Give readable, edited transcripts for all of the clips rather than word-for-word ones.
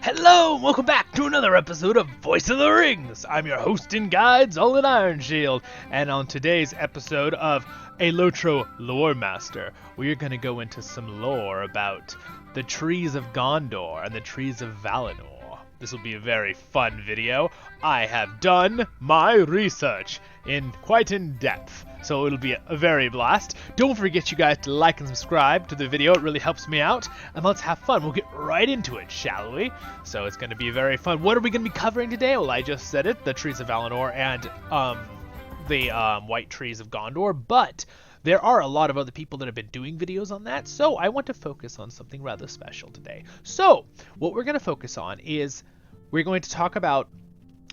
Hello, and welcome back to another episode of Voice of the Rings. I'm your host and guide, Solid Ironshield, and on today's episode of A LOTR Lore Master, we are going to go into some lore about the Trees of Gondor and the Trees of Valinor. This will be a very fun video. I have done my research quite in depth, so it'll be a very blast. Don't forget you guys to like and subscribe to the video. It really helps me out, and let's have fun. We'll get right into it, shall we? So it's going to be very fun. What are we going to be covering today? Well, I just said it, the Trees of Valinor and the White Trees of Gondor, but there are a lot of other people that have been doing videos on that, so I want to focus on something rather special today. So what we're going to focus on is we're going to talk about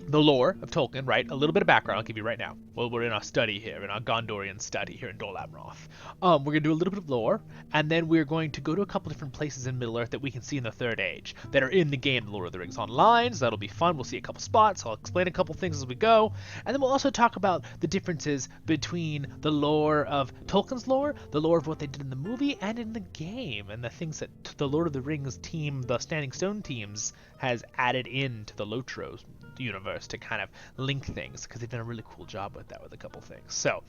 the lore of Tolkien, right? A little bit of background I'll give you right now. Well, we're in our study here, in our Gondorian study here in Dol Amroth. We're going to do a little bit of lore, and then we're going to go to a couple different places in Middle-earth that we can see in the Third Age that are in the game Lord of the Rings Online, so that'll be fun. We'll see a couple spots. I'll explain a couple things as we go, and then we'll also talk about the differences between the lore of Tolkien's lore, the lore of what they did in the movie, and in the game, and the things that the Lord of the Rings team, the Standing Stone teams, has added into the LOTR universe to kind of link things, because they've done a really cool job with that with a couple things. So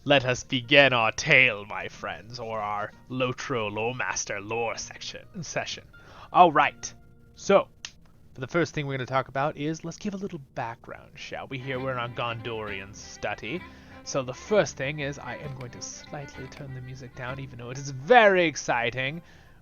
let us begin our tale, my friends, or our LOTR Lore Master lore session. All right, so for the first thing we're going to talk about is let's give a little background, shall we? Here we're in our Gondorian study. So the first thing is I am going to slightly turn the music down, even though it is very exciting.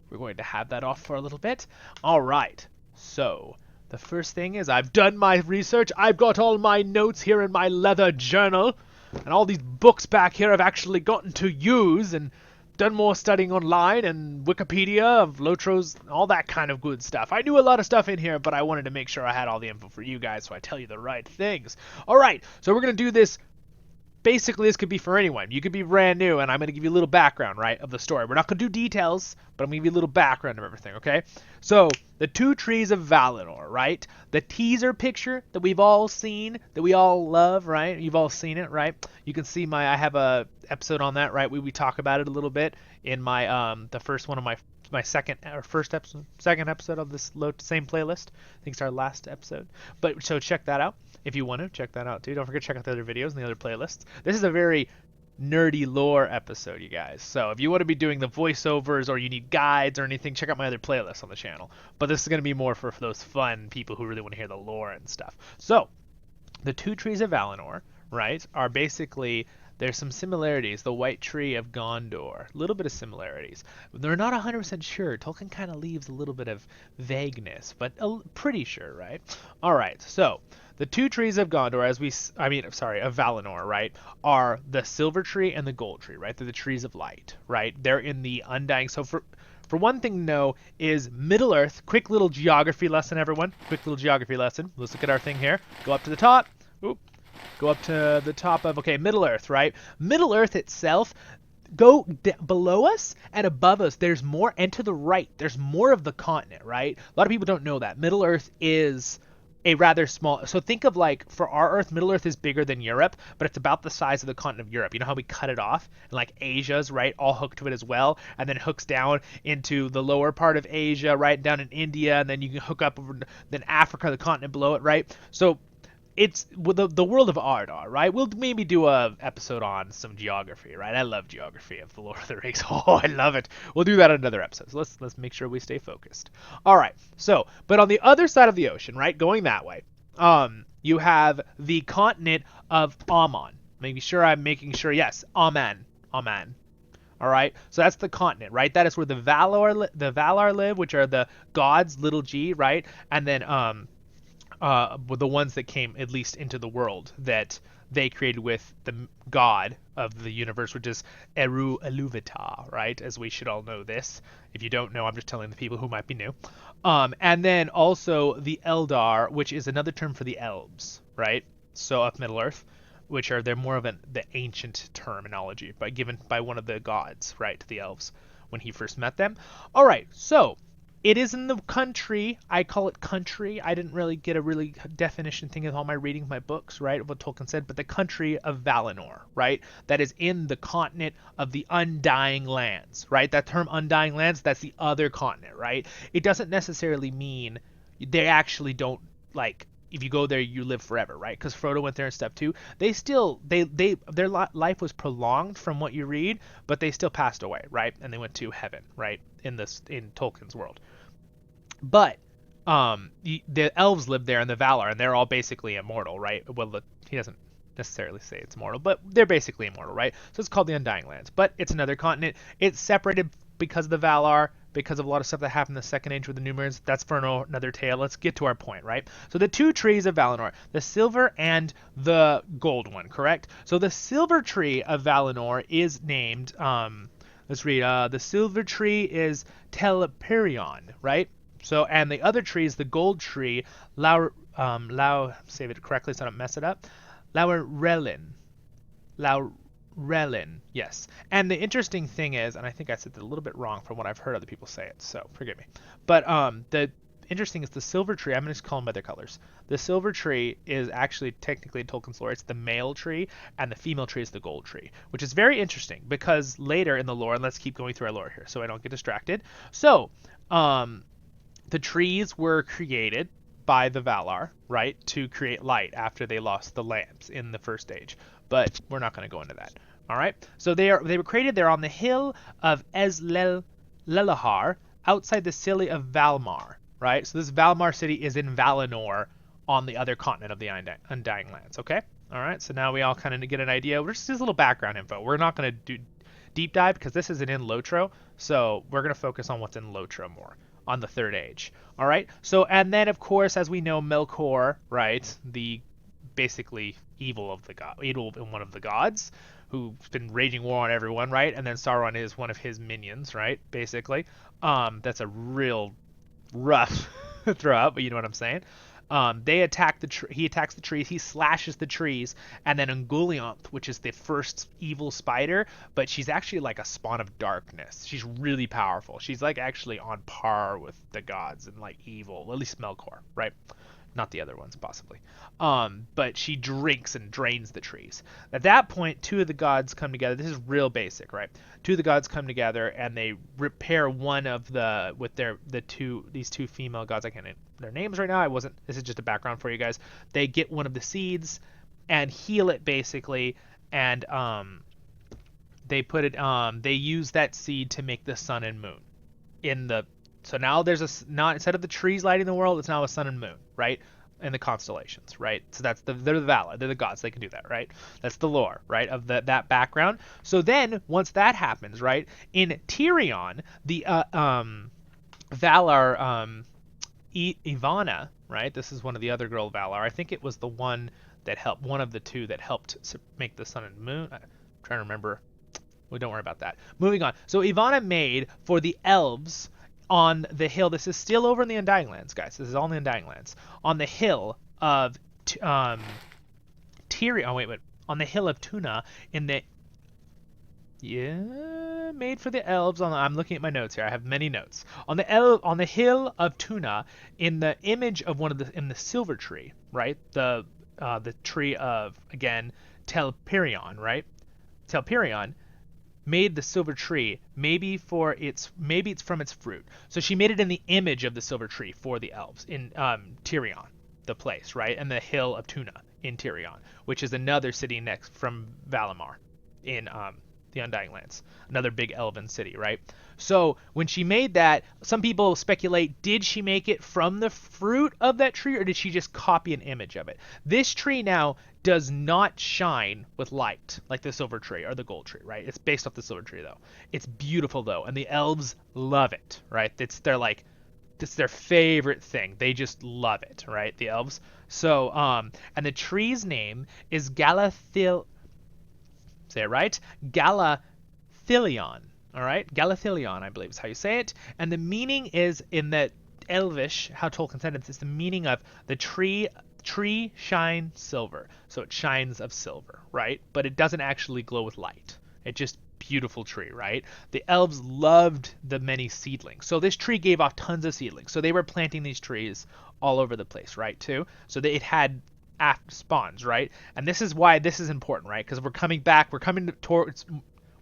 We're going to have that off for a little bit. All right, so the first thing is I've done my research. I've got all my notes here in my leather journal, and all these books back here I've actually gotten to use and done more studying online and Wikipedia of LOTRs, all that kind of good stuff. I knew a lot of stuff in here, but I wanted to make sure I had all the info for you guys so I tell you the right things. All right, so we're going to do this. Basically, this could be for anyone. You could be brand new, and I'm going to give you a little background, right, of the story. We're not going to do details, but I'm going to give you a little background of everything, okay? So, the two trees of Valinor, right? The teaser picture that we've all seen, that we all love, right? You've all seen it, right? You can see I have a episode on that, right? We talk about it a little bit in my, the first one of my second episode of this same playlist. I think it's our last episode. But so check that out if you want to check that out too. Don't forget to check out the other videos and the other playlists. This is a very nerdy lore episode, you guys. So if you want to be doing the voiceovers or you need guides or anything, check out my other playlists on the channel. But this is going to be more for those fun people who really want to hear the lore and stuff. So the two trees of Valinor, right, are basically, there's some similarities. The White Tree of Gondor, a little bit of similarities. They're not 100% sure. Tolkien kind of leaves a little bit of vagueness, but pretty sure, right? All right, so the two trees of Gondor, of Valinor, right, are the Silver Tree and the Gold Tree, right? They're the trees of light, right? They're in the Undying. So for one thing to know is Middle-earth. Quick little geography lesson, everyone. Quick little geography lesson. Let's look at our thing here. Go up to the top. Oop. Go up to the top of, Middle-earth, right? Middle-earth itself, below us and above us, there's more, and to the right, there's more of the continent, right? A lot of people don't know that. Middle-earth is a rather small, so think of like, for our Earth, Middle-earth is bigger than Europe, but it's about the size of the continent of Europe. You know how we cut it off? And like Asia's, right, all hooked to it as well, and then hooks down into the lower part of Asia, right, down in India, and then you can hook up over, then Africa, the continent below it, right? So it's the world of Arda, right? We'll maybe do a episode on some geography, right? I love geography of the Lord of the Rings. Oh, I love it. We'll do that in another episode. So let's make sure we stay focused. All right. So, but on the other side of the ocean, right, going that way, you have the continent of Oman. I'm making sure. Yes, Oman. All right. So that's the continent, right? That is where the Valar live, which are the gods, little g, right? And then the ones that came at least into the world that they created with the god of the universe, which is Eru Ilúvatar, right? As we should all know this. If you don't know, I'm just telling the people who might be new. And then also the Eldar, which is another term for the elves, right? So of Middle-earth, which are, they're more of the ancient terminology, given by one of the gods, right, to the elves when he first met them. All right, so it is in the country. I call it country. I didn't really get a really definition thing with all my reading of my books, right, what Tolkien said, but the country of Valinor, right? That is in the continent of the Undying Lands, right? That term Undying Lands, that's the other continent, right? It doesn't necessarily mean they actually don't, like, if you go there, you live forever, right? Because Frodo went there in step 2. They still, their life was prolonged from what you read, but they still passed away, right? And they went to heaven, right? In Tolkien's world. But the elves live there in the Valar, and they're all basically immortal, right? Well, he doesn't necessarily say it's mortal, but they're basically immortal, right? So it's called the Undying Lands. But it's another continent. It's separated because of the Valar, because of a lot of stuff that happened in the Second Age with the Numenoreans. That's for another tale. Let's get to our point, right? So the 2 trees of Valinor, the silver and the gold one, correct? So the silver tree of Valinor is named, let's read, the silver tree is Telperion, right? So, and the other tree is the gold tree, save it correctly so I don't mess it up, Laurelin, yes. And the interesting thing is, and I think I said that a little bit wrong from what I've heard other people say it, so forgive me. But the interesting is the silver tree, I'm going to just call them by their colors. The silver tree is actually technically in Tolkien's lore, it's the male tree, and the female tree is the gold tree, which is very interesting because later in the lore, and let's keep going through our lore here so I don't get distracted. So, the trees were created by the Valar, right, to create light after they lost the lamps in the First Age. But we're not going to go into that. All right. So they were created there on the hill of Lelahar, outside the city of Valmar, right? So this Valmar city is in Valinor, on the other continent of the Undying Lands. Okay. All right. So now we all kind of get an idea. We're just a little background info. We're not going to do deep dive because this isn't in LOTR, so we're going to focus on what's in LOTR more. On the Third Age. All right. So, and then of course, as we know, Melkor, right, the basically evil one of the gods, who's been raging war on everyone, right? And then Sauron is one of his minions, right? Basically, that's a real rough throw out, but you know what I'm saying. They attack he attacks the trees, he slashes the trees, and then Ungoliant, which is the first evil spider, but she's actually like a spawn of darkness. She's really powerful. She's like actually on par with the gods and like evil, at least Melkor, right? Not the other ones, possibly. But she drinks and drains the trees. At that point, 2 of the gods come together. This is real basic, right? 2 of the gods come together and they repair one of these 2 female gods. I can't name their names right now. This is just a background for you guys. They get one of the seeds and heal it basically, and they put it. They use that seed to make the sun and moon So now instead of the trees lighting the world, it's now a sun and moon, right? And the constellations, right? So they're the Valar, they're the gods, they can do that, right? That's the lore, right, of that background. So then, once that happens, right, in Tirion, the Valar, Ivana, right? This is one of the other girl Valar. I think it was the one of the 2 that helped make the sun and moon. I'm trying to remember. Well, don't worry about that. Moving on. So Ivana made for the elves on the hill. This is still over in the Undying Lands, guys. This is all in the Undying Lands. On the hill of Tirion. Oh, wait. On the hill of Tuna in the... Yeah, made for the elves. I'm looking at my notes here. I have many notes. On the hill of Tuna, in the image of in the silver tree, right? The tree of, again, Telperion, right? Telperion made the silver tree, maybe it's from its fruit. So she made it in the image of the silver tree for the elves in Tirion, the place, right? And the hill of Tuna in Tirion, which is another city next from Valimar in the Undying Lands, another big elven city, right? So when she made that, some people speculate, did she make it from the fruit of that tree, or did she just copy an image of it? This tree now does not shine with light like the silver tree or the gold tree, right? It's based off the silver tree, though. It's beautiful, though, and the elves love it, right? It's their favorite thing. They just love it, right? The elves. So, and the tree's name is Galathil. Say it right? Galathilion. All right? Galathilion, I believe is how you say it. And the meaning is in the Elvish, how Tolkien said it, it's the meaning of the tree shine silver. So it shines of silver, right? But it doesn't actually glow with light. It just beautiful tree, right? The elves loved the many seedlings. So this tree gave off tons of seedlings. So they were planting these trees all over the place, right, too? So it had spawns, right? And this is why this is important, right? Because we're coming towards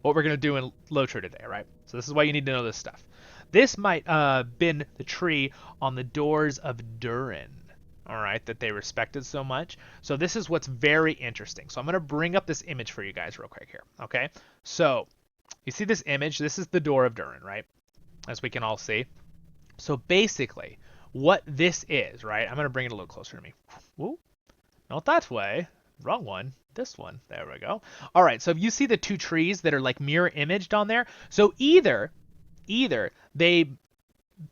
what we're going to do in LOTR today, right? So this is why you need to know this stuff. this might been the tree on the doors of Durin. All right, that they respected so much. So this is what's very interesting. So I'm going to bring up this image for you guys real quick here. Okay, so you see this image? This is the door of Durin, right? As we can all see. So basically, what this is, right? I'm going to bring it a little closer to me. Whoa, not that way. Wrong one. This one. There we go. All right, so if you see the two trees that are like mirror imaged on there, so either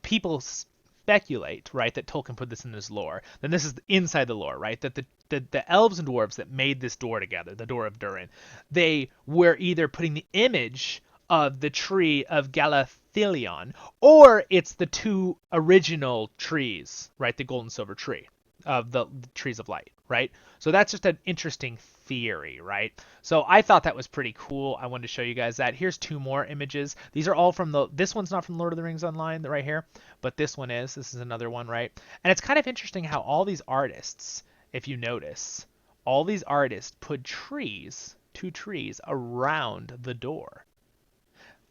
people speculate, right, that Tolkien put this in his lore, then this is inside the lore, right, that the elves and dwarves that made this door together, the door of Durin, they were either putting the image of the tree of Galathilion, or it's the two original trees, right, the gold and silver tree of the trees of light, right? So that's just an interesting theory, right? So I thought that was pretty cool. I wanted to show you guys that. Here's two more images. These are all from this one's not from Lord of the Rings Online right here, but this one is. This is another one, right? And it's kind of interesting how all these artists, if you notice, all these artists put trees, two trees around the door.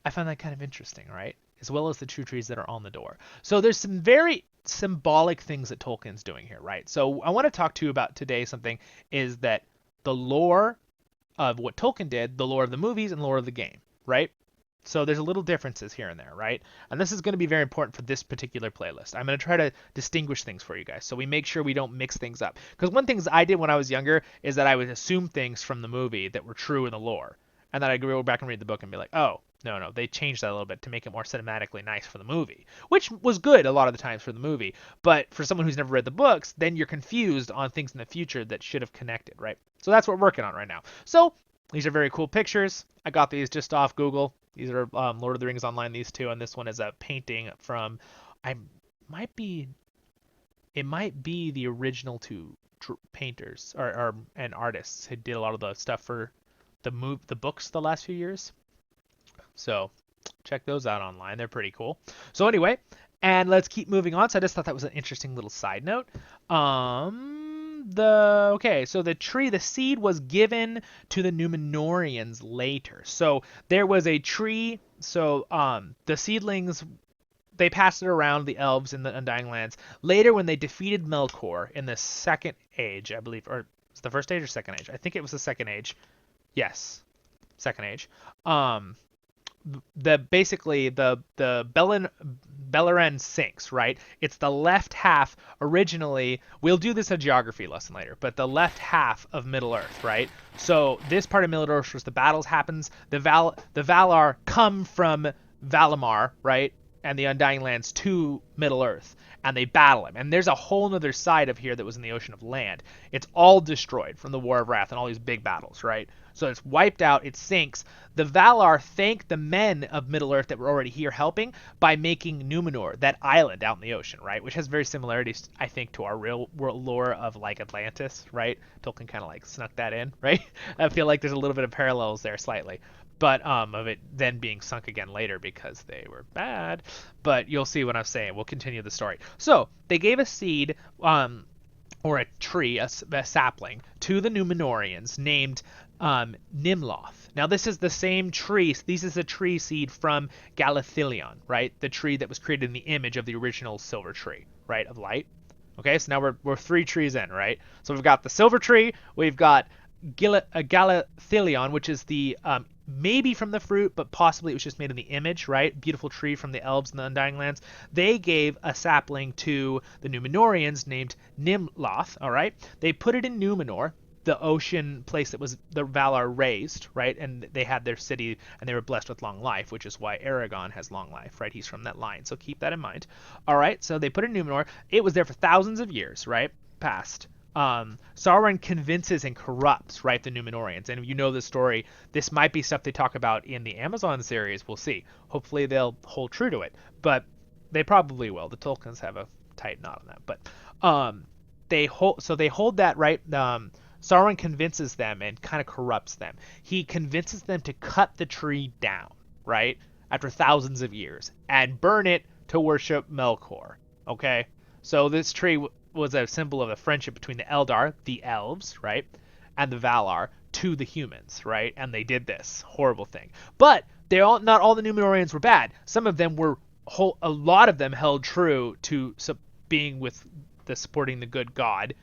I find that kind of interesting, right? As well as the two trees that are on the door. So there's some very symbolic things that Tolkien's doing here, right? So I want to talk to you about today something is that the lore of what Tolkien did, the lore of the movies and lore of the game, right? So there's a little differences here and there, right? And this is going to be very important for this particular playlist. I'm going to try to distinguish things for you guys so we make sure we don't mix things up. Because one thing I did when I was younger is that I would assume things from the movie that were true in the lore. And then I'd go back and read the book and be like, oh, no, they changed that a little bit to make it more cinematically nice for the movie, which was good a lot of the times for the movie. But for someone who's never read the books, then you're confused on things in the future that should have connected, right? So that's what we're working on right now. So these are very cool pictures. I got these just off Google. These are Lord of the Rings Online, these two, and this one is a painting from, it might be the original two painters and artists who did a lot of the stuff for the books the last few years. So check those out online. They're pretty cool. So anyway, and let's keep moving on. So I just thought that was an interesting little side note. So the seed was given to the Numenoreans later. So there was a tree. So the seedlings, they passed it around the elves in the Undying Lands. Later, when they defeated Melkor in the Second Age, I believe, or it's the First Age or Second Age? I think it was the Second Age. Yes, Second Age. The Beleren sinks, right? It's the left half originally. We'll do this in a geography lesson later, but the left half of Middle Earth, right? So this part of Middle Earth, where the battles happens, the Valar come from Valimar, right? And the Undying Lands to Middle Earth, and they battle him. And there's a whole other side of here that was in the Ocean of Land. It's all destroyed from the War of Wrath and all these big battles, right? So it's wiped out, it sinks. The Valar thank the men of Middle Earth that were already here helping by making Numenor, that island out in the ocean, right? Which has very similarities, I think, to our real world lore of like Atlantis, right? Tolkien kind of like snuck that in, right? I feel like there's a little bit of parallels there slightly. But of it then being sunk again later because they were bad. But you'll see what I'm saying. We'll continue the story. So they gave a seed, or a tree, a sapling, to the Numenoreans named Nimloth. Now this is the same tree. This is a tree seed from Galathilion, right? The tree that was created in the image of the original silver tree, right, of light. Okay, so now we're 3 trees in, right? So we've got the silver tree. We've got Galathilion, which is the maybe from the fruit, but possibly it was just made in the image, right? Beautiful tree from the elves in the Undying Lands. They gave a sapling to the Numenoreans named Nimloth, all right? They put it in Numenor, the ocean place that was the Valar raised, right? And they had their city, and they were blessed with long life, which is why Aragorn has long life, right? He's from that line, so keep that in mind. All right, so they put it in Numenor. It was there for thousands of years, right? Past. Sauron convinces and corrupts, right, the Numenoreans. And if you know the story, this might be stuff they talk about in the Amazon series. We'll see. Hopefully they'll hold true to it, but they probably will. The Tolkiens have a tight knot on that. But they hold that, right. Sauron convinces them and kind of corrupts them. He convinces them to cut the tree down, right, after thousands of years and burn it to worship Melkor. Okay, so this tree was a symbol of the friendship between the Eldar, the elves, right, and the Valar to the humans, right? And they did this horrible thing. But not all the Numenoreans were bad. Some of them were a lot of them held true to being with supporting the good god,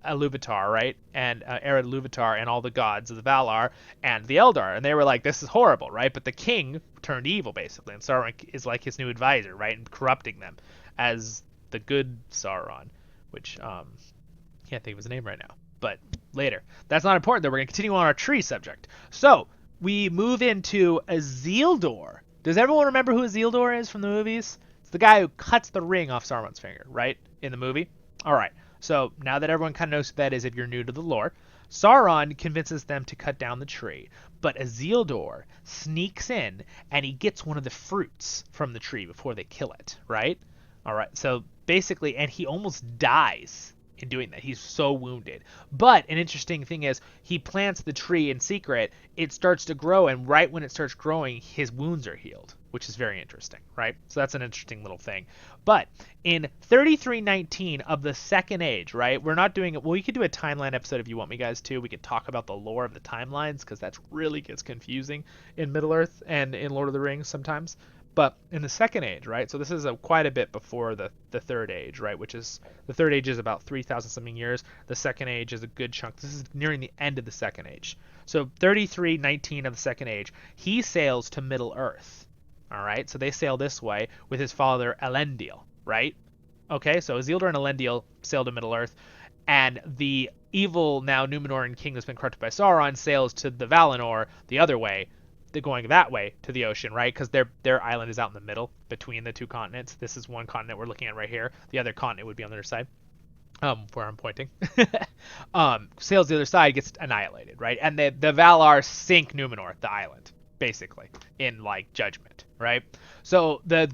Iluvatar, right? And Ered Iluvatar and all the gods of the Valar and the Eldar. And they were like, this is horrible, right? But the king turned evil, basically. And Sauron is like his new advisor, right? And corrupting them as the good Sauron, which can't think of his name right now. But later. That's not important, though. We're going to continue on our tree subject. So, we move into Isildur. Does everyone remember who Isildur is from the movies? It's the guy who cuts the ring off Saruman's finger, right? In the movie? All right. So now that everyone kind of knows who that is if you're new to the lore, Sauron convinces them to cut down the tree, but Isildur sneaks in and he gets one of the fruits from the tree before they kill it, right? All right. So basically, and he almost dies in doing that. He's so wounded. But an interesting thing is he plants the tree in secret. It starts to grow, and right when it starts growing, his wounds are healed, which is very interesting, right? So that's an interesting little thing. But in 3319 of the Second Age, right? We're not doing it. Well, we could do a timeline episode if you want me guys to. We could talk about the lore of the timelines because that really gets confusing in Middle-earth and in Lord of the Rings sometimes. But in the Second Age, right? So this is quite a bit before the Third Age, right? Which is the Third Age is about 3,000 something years. The Second Age is a good chunk. This is nearing the end of the Second Age. So 3319 of the Second Age, he sails to Middle Earth. All right, so they sail this way with his father Elendil, right? Okay, so Isildur and Elendil sail to Middle Earth, and the evil now Numenorean king that's been corrupted by Sauron sails to the Valinor the other way. They're going that way to the ocean, right? Because their island is out in the middle between the two continents. This is one continent we're looking at right here. The other continent would be on the other side, where I'm pointing. Sails the other side, gets annihilated, right? And the Valar sink Numenor, the island, basically, in like judgment, right? So the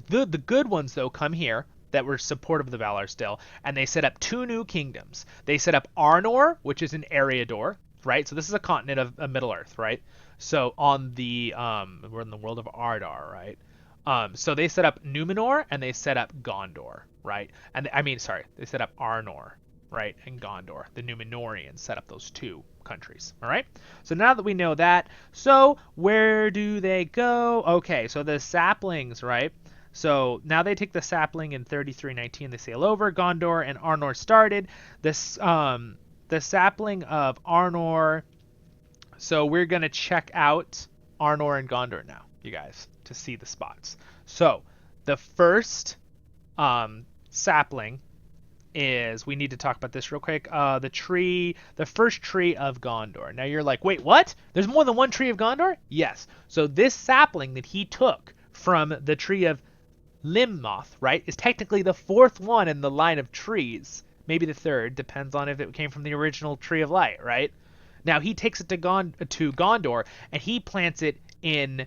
good ones though come here that were supportive of the Valar still, and they set up two new kingdoms. They set up Arnor, which is in Eriador, right? So this is a continent of Middle Earth, right? So on the we're in the world of Ardar, right? So they set up Numenor and they set up Gondor, right? And they set up Arnor, right? And Gondor. The Numenoreans set up those two countries, all right? So now that we know that, so where do they go? Okay, so the saplings, right? So now they take the sapling in 3319. They sail over. Gondor and Arnor started. This the sapling of Arnor. So we're going to check out Arnor and Gondor now, you guys, to see the spots. So the first sapling is, we need to talk about this real quick, the first tree of Gondor. Now you're like, wait, what? There's more than one tree of Gondor? Yes. So this sapling that he took from the tree of Limmoth, right, is technically the fourth one in the line of trees. Maybe the third, depends on if it came from the original Tree of Light, right? Now he takes it to Gondor, and he plants it in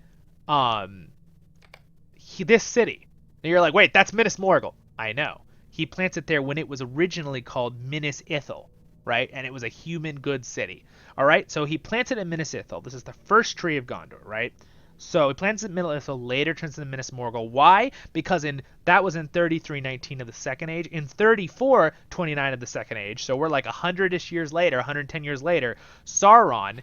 this city. And you're like, wait, that's Minas Morgul. I know. He plants it there when it was originally called Minas Ithil, right? And it was a human goods city. All right, so he plants it in Minas Ithil. This is the first tree of Gondor, right? So he plants it in Middle Ithil, later turns into Minas Morgul. Why? Because that was in 3319 of the Second Age. In 3429 of the Second Age, so we're like 100-ish years later, 110 years later, Sauron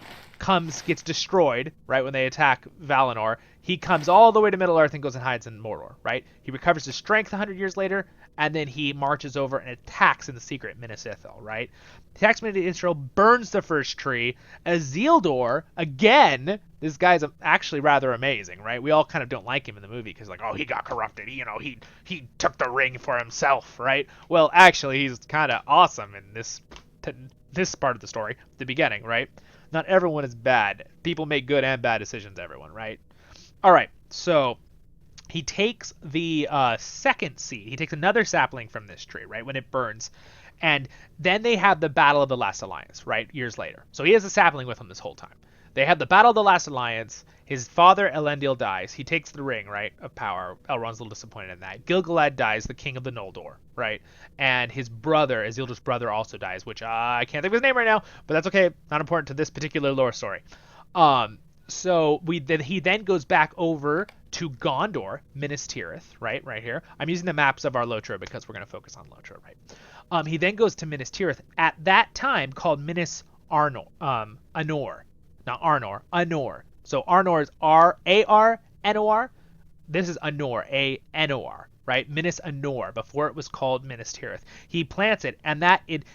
gets destroyed, right, when they attack Valinor. He comes all the way to Middle Earth and goes and hides in Mordor, right? He recovers his strength 100 years later, and then he marches over and attacks in the secret Minas Ithil, right? Attacks Minas Ithil, burns the first tree. Isildur, again, this guy's actually rather amazing, right? We all kind of don't like him in the movie because, like, oh, he got corrupted. He took the ring for himself, right? Well, actually, he's kind of awesome in this part of the story, the beginning, right? Not everyone is bad. People make good and bad decisions, everyone, right? All right, so he takes the second seed. He takes another sapling from this tree, right, when it burns. And then they have the Battle of the Last Alliance, right, years later. So he has a sapling with him this whole time. They have the Battle of the Last Alliance. His father, Elendil, dies. He takes the ring, right, of power. Elrond's a little disappointed in that. Gil-galad dies, the king of the Noldor, right? And his brother, Isildur's brother, also dies, which I can't think of his name right now, but that's okay. Not important to this particular lore story. So he then goes back over to Gondor, Minas Tirith, right here. I'm using the maps of our LOTR because we're going to focus on LOTR, right? He then goes to Minas Tirith, at that time called Minas Arnor, Anor, not Arnor, Anor. So Arnor is Arnor. this is Anor, A-N-O-R, right? Minas Anor, before it was called Minas Tirith. He plants it, and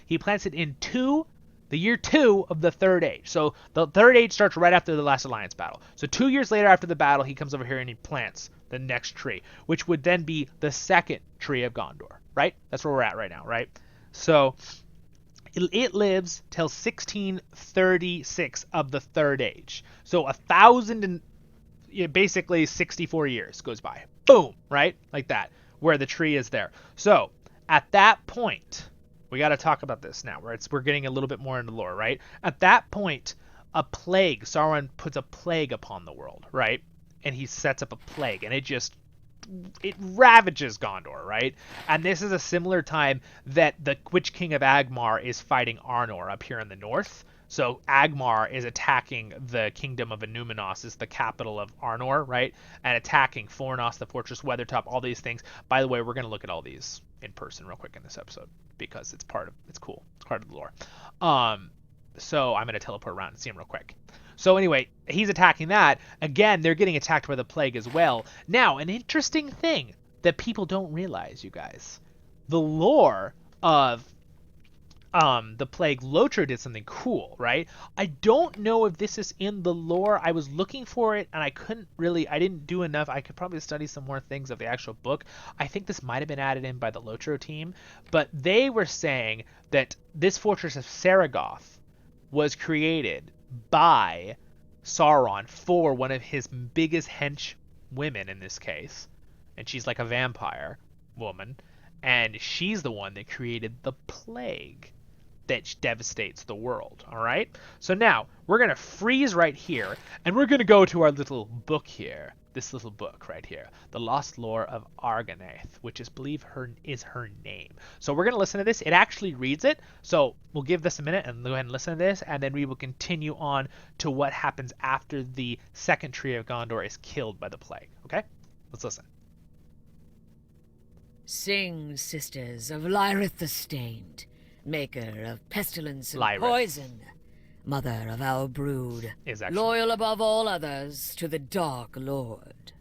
he plants it in the year 2 of the Third Age. So the Third Age starts right after the Last Alliance battle. So 2 years later after the battle, he comes over here and he plants the next tree, which would then be the second tree of Gondor, right? That's where we're at right now, right? So it lives till 1636 of the Third Age. So 1,000 and basically 64 years goes by. Boom, right? Like that, where the tree is there. So at that point, we got to talk about this now, where we're getting a little bit more into lore, right? At that point, Sauron puts a plague upon the world, right? And he sets up a plague, and it ravages Gondor, right? And this is a similar time that the Witch King of Angmar is fighting Arnor up here in the north. So Angmar is attacking the kingdom of Enumenos, is the capital of Arnor, right? And attacking Fornost, the Fortress Weathertop, all these things. By the way, we're going to look at all these in person real quick in this episode because it's cool. It's part of the lore. So I'm going to teleport around and see him real quick. So anyway, he's attacking that. Again, they're getting attacked by the plague as well. Now, an interesting thing that people don't realize, you guys. The lore of the plague, LOTR did something cool, right? I don't know if this is in the lore. I was looking for it and I didn't do enough. I could probably study some more things of the actual book. I think this might have been added in by the LOTR team, but they were saying that this Fortress of Ceregoth was created by Sauron for one of his biggest hench women in this case, and she's like a vampire woman, and she's the one that created the plague that devastates the world. All right, so now we're gonna freeze right here, and we're gonna go to our little book here, this little book right here, The Lost Lore of Argonaith, which is her name. So we're gonna listen to this. It actually reads it, so we'll give this a minute and go ahead and listen to this, and then we will continue on to what happens after the second tree of Gondor is killed by the plague. Okay, let's listen. Sing, sisters of Lyrith the Stained, maker of pestilence and Lyrith. poison, mother of our brood, loyal above all others to the Dark Lord.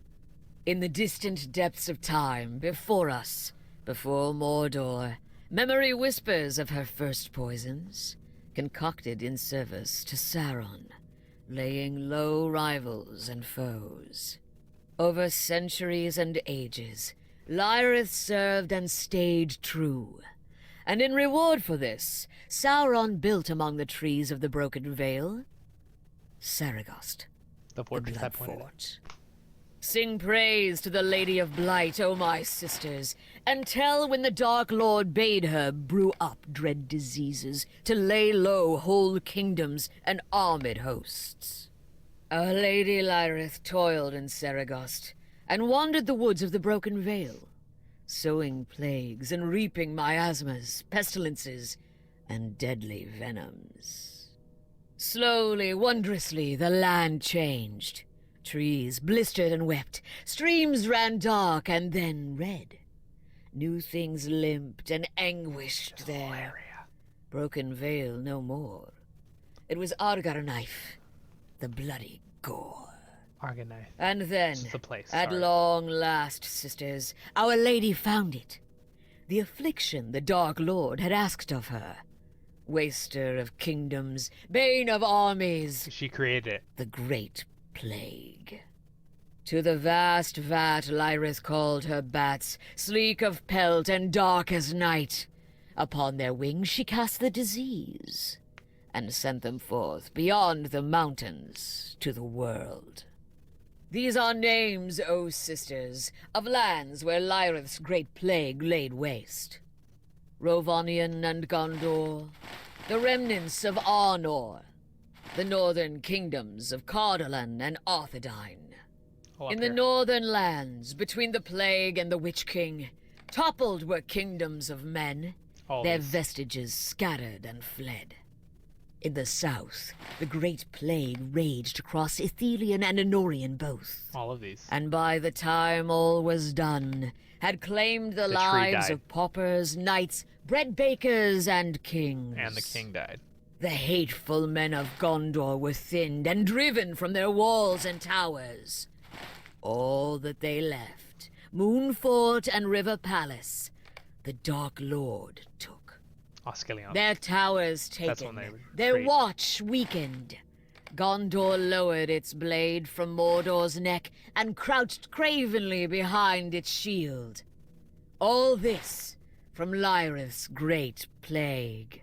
In the distant depths of time, before us, before Mordor, memory whispers of her first poisons, concocted in service to Sauron, laying low rivals and foes. Over centuries and ages, Lyrith served and stayed true. And in reward for this, Sauron built among the trees of the Broken Vale Serragoth, the Blood Fort. Sing praise to the Lady of Blight, O my sisters, and tell when the Dark Lord bade her brew up dread diseases to lay low whole kingdoms and armed hosts. Our Lady Lyrith toiled in Serragoth and wandered the woods of the Broken Vale, sowing plagues and reaping miasmas, pestilences, and deadly venoms. Slowly, wondrously, the land changed. Trees blistered and wept, streams ran dark and then red. New things limped and anguished there. Broken Vale no more. It was Argonaith, the bloody gore. Argonaith. And then, the place, at long last, sisters, our lady found it. The affliction the Dark Lord had asked of her. Waster of kingdoms, bane of armies. She created it. The Great Plague. To the vast vat Lyrith called her bats, sleek of pelt and dark as night. Upon their wings she cast the disease, and sent them forth beyond the mountains to the world. These are names, O sisters, of lands where Lyrith's great plague laid waste. Rovanion and Gondor, the remnants of Arnor, the northern kingdoms of Cardolan and Arthedain. In the northern lands, between the plague and the Witch King, toppled were kingdoms of men, their vestiges scattered and fled. In the south, the Great Plague raged across Ithilien and Numenorean both. All of these. And by the time all was done, had claimed the lives of paupers, knights, bread bakers, and kings. And the king died. The hateful men of Gondor were thinned and driven from their walls and towers. All that they left, Moonfort and River Palace, the Dark Lord took. Oscillion. Their towers That's when taken, they their retreat. watch weakened. Gondor lowered its blade from Mordor's neck and crouched cravenly behind its shield. All this from Lyrith's great plague.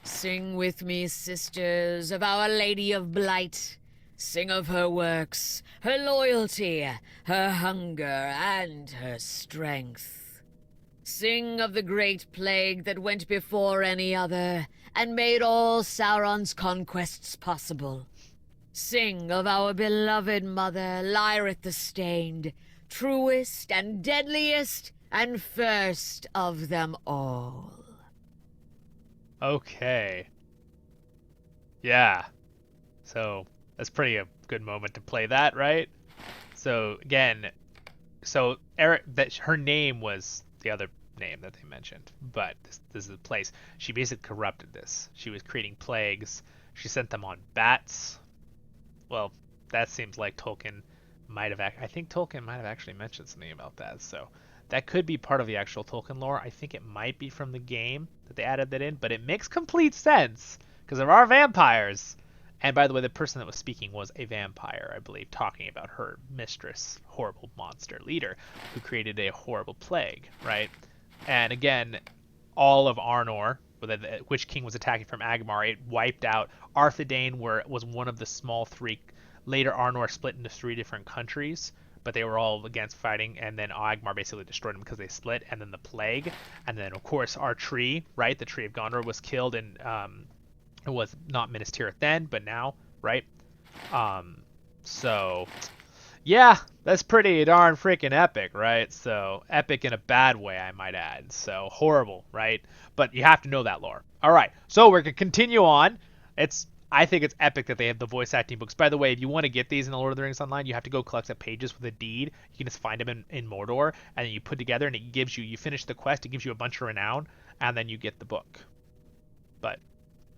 Sing with me, sisters, of Our Lady of Blight. Sing of her works, her loyalty, her hunger, and her strength. Sing of the great plague that went before any other, and made all Sauron's conquests possible. Sing of our beloved mother, Lyrith the Stained, truest and deadliest and first of them all. Okay. Yeah. So that's pretty a good moment to play that, right? So again, so Eric, that her name was the other name that they mentioned, but this is the place. She basically corrupted this. She was creating plagues. She sent them on bats. Well, that seems like Tolkien might have. I think Tolkien might have actually mentioned something about that. So that could be part of the actual Tolkien lore. I think it might be from the game that they added that in, but it makes complete sense because there are vampires. And by the way, the person that was speaking was a vampire, I believe, talking about her mistress, horrible monster leader, who created a horrible plague, right? And again, all of Arnor, which king was attacking from Angmar, it wiped out. Arthedain was one of the small three. Later, Arnor split into 3 different countries, but they were all against fighting, and then Angmar basically destroyed them because they split, and then the plague, and then, of course, our tree, right? The Tree of Gondor was killed, and it was not Minas Tirith then, but now, right? So, yeah, that's pretty darn freaking epic, right? So, epic in a bad way, I might add. So, horrible, right? But you have to know that lore. All right, so we're going to continue on. I think it's epic that they have the voice acting books. By the way, if you want to get these in the Lord of the Rings Online, you have to go collect the pages with a deed. You can just find them in Mordor, and then you put together, and it gives you finish the quest, it gives you a bunch of renown, and then you get the book. But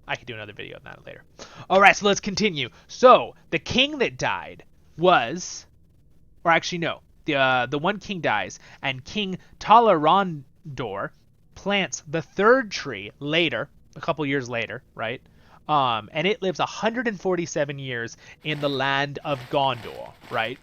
I could do another video on that later. All right, so let's continue. So, the king that died was... Or actually, no. The one king dies, and King Talarondor plants the 3rd tree later, a couple years later, right? And it lives 147 years in the land of Gondor, right?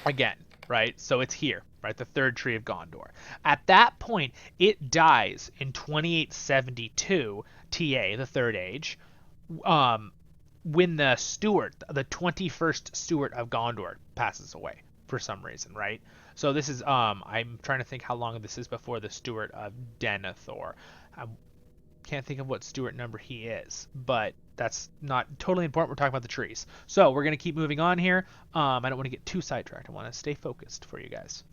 Again, right? So it's here, right? The 3rd tree of Gondor. At that point, it dies in 2872 TA, the Third Age, when the Steward, the 21st Steward of Gondor, passes away for some reason, right? So this is, I'm trying to think how long this is before the Steward of Denethor. I can't think of what Steward number he is, but that's not totally important. We're talking about the trees. So we're going to keep moving on here. I don't want to get too sidetracked. I want to stay focused for you guys.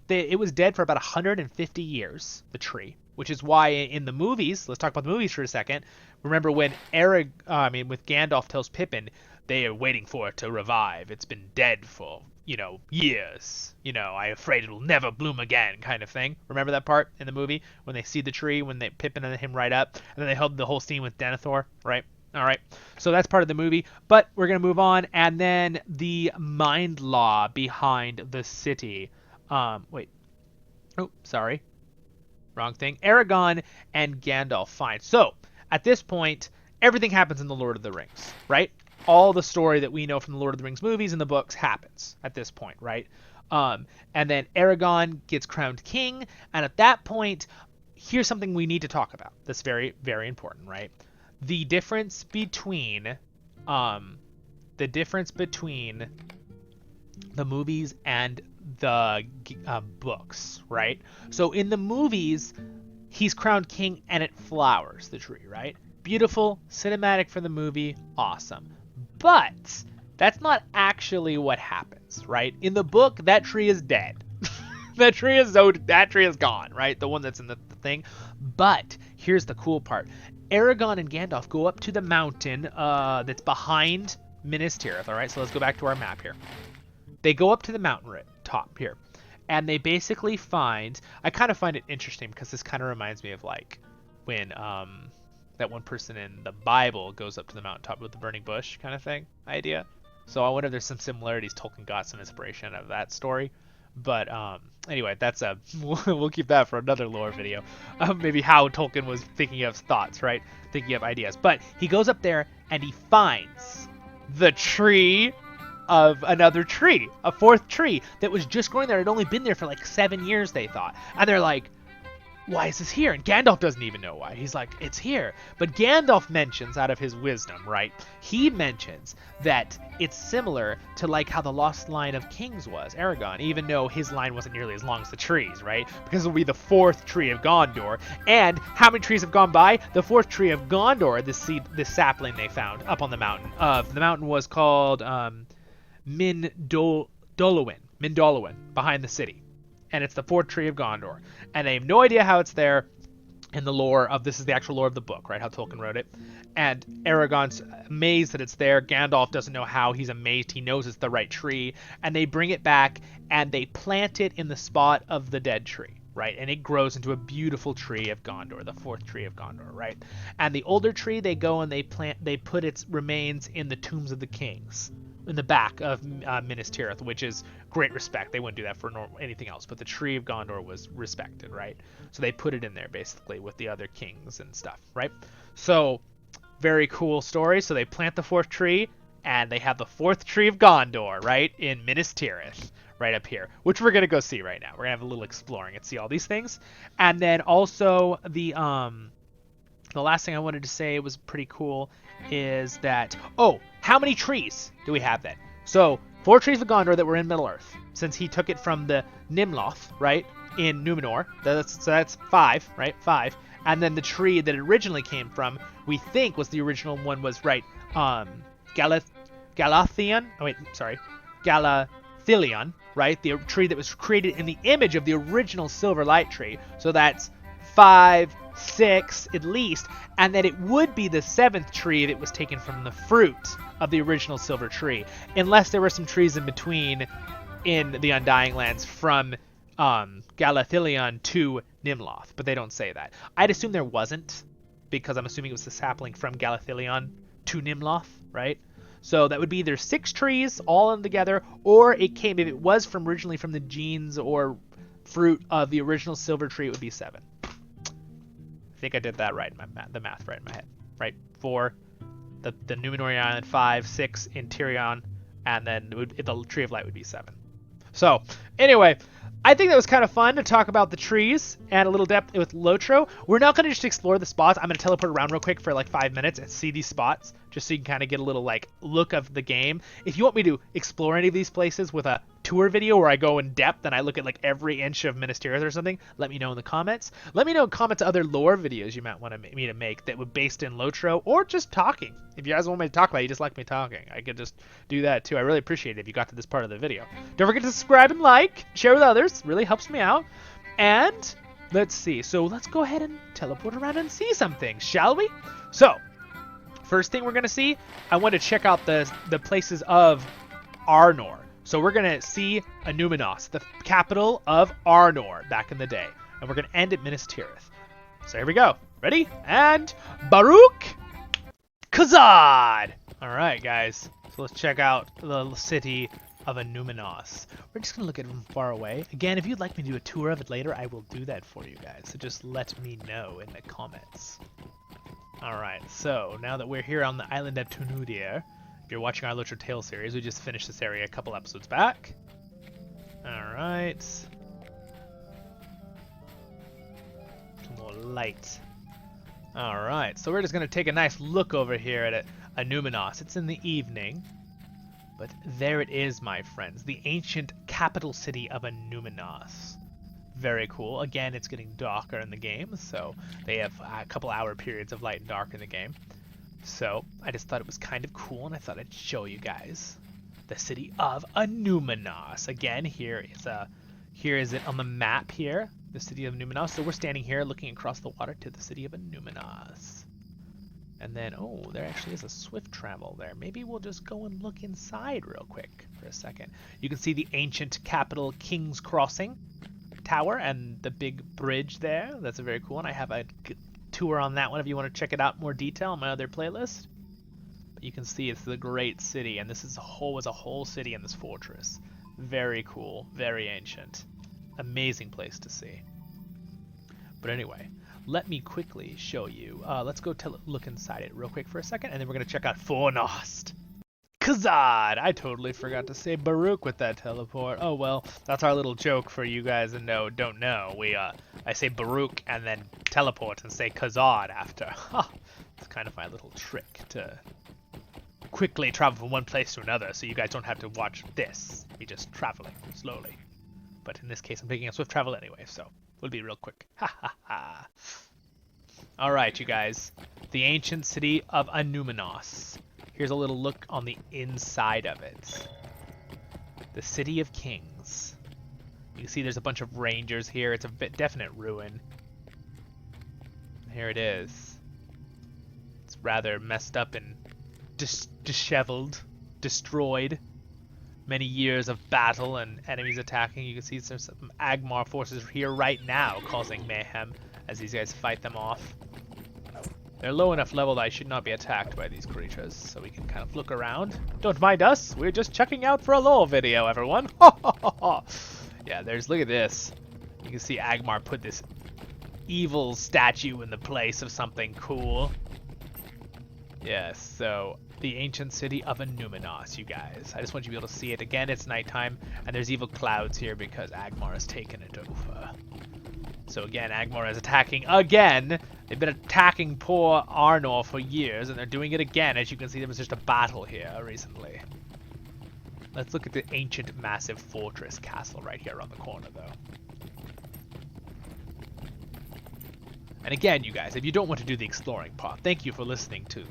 It was dead for about 150 years, the tree, which is why in the movies, let's talk about the movies for a second. Remember when with Gandalf tells Pippin, they are waiting for it to revive. It's been dead for, years. I'm afraid it'll never bloom again, kind of thing. Remember that part in the movie when they see the tree, when Pippin and him ride up, and then they held the whole scene with Denethor, right? All right. So that's part of the movie, but we're going to move on. And then the mind law behind the city. Wait. Oh, sorry. Wrong thing. Aragorn and Gandalf find. So, at this point, everything happens in the Lord of the Rings, right? All the story that we know from the Lord of the Rings movies and the books happens at this point, right? And then Aragorn gets crowned king, and at that point, here's something we need to talk about that's very, very important, right? The difference between the movies and the books, right? So in the movies, he's crowned king and it flowers, the tree, right? Beautiful, cinematic for the movie, awesome. But that's not actually what happens, right? In the book, that tree is dead. that tree is gone, right? The one that's in the thing. But here's the cool part. Aragorn and Gandalf go up to the mountain that's behind Minas Tirith, all right? So let's go back to our map here. They go up to the mountain top here, and they basically find... I kind of find it interesting because this kind of reminds me of like when that one person in the Bible goes up to the mountaintop with the burning bush kind of thing idea. So I wonder if there's some similarities. Tolkien got some inspiration out of that story. But anyway, that's a we'll keep that for another lore video. Maybe how Tolkien was thinking of thoughts, right? Thinking of ideas. But he goes up there and he finds the tree of another tree, a fourth tree that was just growing there. It had only been there for like 7 years, they thought. And they're like, why is this here? And Gandalf doesn't even know why. He's like, it's here. But Gandalf mentions, out of his wisdom, right? He mentions that it's similar to like how the lost line of kings was, Aragorn, even though his line wasn't nearly as long as the trees, right? Because it will be the fourth tree of Gondor. And how many trees have gone by? The fourth tree of Gondor, the sapling they found up on the mountain. The mountain was called Mindolluin, behind the city. And it's the fourth tree of Gondor. And they have no idea how it's there in the lore of, this is the actual lore of the book, right? How Tolkien wrote it. And Aragorn's amazed that it's there. Gandalf doesn't know how. He's amazed. He knows it's the right tree. And they bring it back and they plant it in the spot of the dead tree, right? And it grows into a beautiful tree of Gondor, the fourth tree of Gondor, right? And the older tree, they go and they put its remains in the tombs of the kings, in the back of Minas Tirith, which is great respect. They wouldn't do that for anything else, but the tree of Gondor was respected, right? So they put it in there basically with the other kings and stuff, right? So very cool story. So they plant the fourth tree and they have the fourth tree of Gondor, right, in Minas Tirith, right up here, which we're gonna go see right now. We're gonna have a little exploring and see all these things. And then also the last thing I wanted to say was pretty cool is that, how many trees do we have then? So 4 trees of Gondor that were in Middle Earth, since he took it from the Nimloth, right, in Numenor. So that's 5, right? 5. And then the tree that it originally came from, we think was the original one was, right, Galathion, right? The tree that was created in the image of the original Silver Light tree. So that's 5, 6 at least, and that it would be the 7th tree that was taken from the fruit of the original silver tree, unless there were some trees in between in the Undying Lands from Galathion to Nimloth, but they don't say that. I'd assume there wasn't, because I'm assuming it was the sapling from Galathion to Nimloth, right? So that would be either 6 trees all in together, or if it was originally from the genes or fruit of the original silver tree, it would be 7. I think I did that right in the math right in my head, right? 4, the Numenorean island, 5, 6 in Tirion, and then the Tree of Light would be 7. So anyway, I think that was kind of fun to talk about the trees and a little depth with Lotro. We're not going to just explore the spots. I'm going to teleport around real quick for like 5 minutes and see these spots, just so you can kind of get a little like look of the game. If you want me to explore any of these places with a tour video where I go in depth and I look at like every inch of Minas Tirith or something, let me know in the comments. Let me know in comments other lore videos you might want me to make that would based in Lotro, or just talking. If you guys want me to talk about it, you just like me talking, I could just do that too. I really appreciate it if you got to this part of the video. Don't forget to subscribe and like, share with others, really helps me out. And let's see, so let's go ahead and teleport around and see some things, shall we? So first thing we're gonna see, I want to check out the places of Arnor. So we're going to see Enumenos, the capital of Arnor back in the day. And we're going to end at Minas Tirith. So here we go. Ready? And Baruch Kazad! Alright, guys. So let's check out the city of Enumenos. We're just going to look at it from far away. Again, if you'd like me to do a tour of it later, I will do that for you guys. So just let me know in the comments. Alright, so now that we're here on the island of Tunudir, if you're watching our LOTR Tale series, we just finished this area a couple episodes back. Alright. Some more light. Alright, so we're just going to take a nice look over here at Enumenos. It's in the evening. But there it is, my friends. The ancient capital city of Enumenos. Very cool. Again, it's getting darker in the game, so they have a couple hour periods of light and dark in the game. So I just thought it was kind of cool, and I thought I'd show you guys the city of Enumenos. Again, here is it on the map here, the city of Enumenos. So we're standing here looking across the water to the city of Enumenos. And then, oh, there actually is a swift travel there. Maybe we'll just go and look inside real quick for a second. You can see the ancient capital King's Crossing Tower and the big bridge there. That's a very cool one. I have a tour on that one if you want to check it out in more detail on my other playlist. You can see it's the great city, and this is was a whole city in this fortress. Very cool, very ancient. Amazing place to see. But anyway, let me quickly show you. Let's go look inside it real quick for a second, and then we're going to check out Fornost. Kazad! I totally forgot to say Baruch with that teleport. Oh well, that's our little joke for you guys that don't know. I say Baruch and then teleport and say Kazad after. It's kind of my little trick to quickly travel from one place to another, so you guys don't have to watch this. Be just traveling slowly. But in this case, I'm taking a swift travel anyway, so it'll be real quick. Ha ha ha. Alright, you guys. The ancient city of Enumenos. Here's a little look on the inside of it. The City of Kings. You can see there's a bunch of rangers here. It's a definite ruin. Here it is. It's rather messed up and disheveled, destroyed. Many years of battle and enemies attacking. You can see there's some Agmar forces here right now causing mayhem as these guys fight them off. They're low enough level that I should not be attacked by these creatures, so we can kind of look around. Don't mind us, we're just checking out for a lore video, everyone. Yeah, look at this. You can see Agmar put this evil statue in the place of something cool. Yes, so the ancient city of Enumenos, you guys. I just want you to be able to see it. Again, it's nighttime, and there's evil clouds here because Agmar has taken it over. So again, Agmar is attacking again. They've been attacking poor Arnor for years, and they're doing it again. As you can see, there was just a battle here recently. Let's look at the ancient, massive fortress castle right here around the corner, though. And again, you guys, if you don't want to do the exploring part, thank you for listening to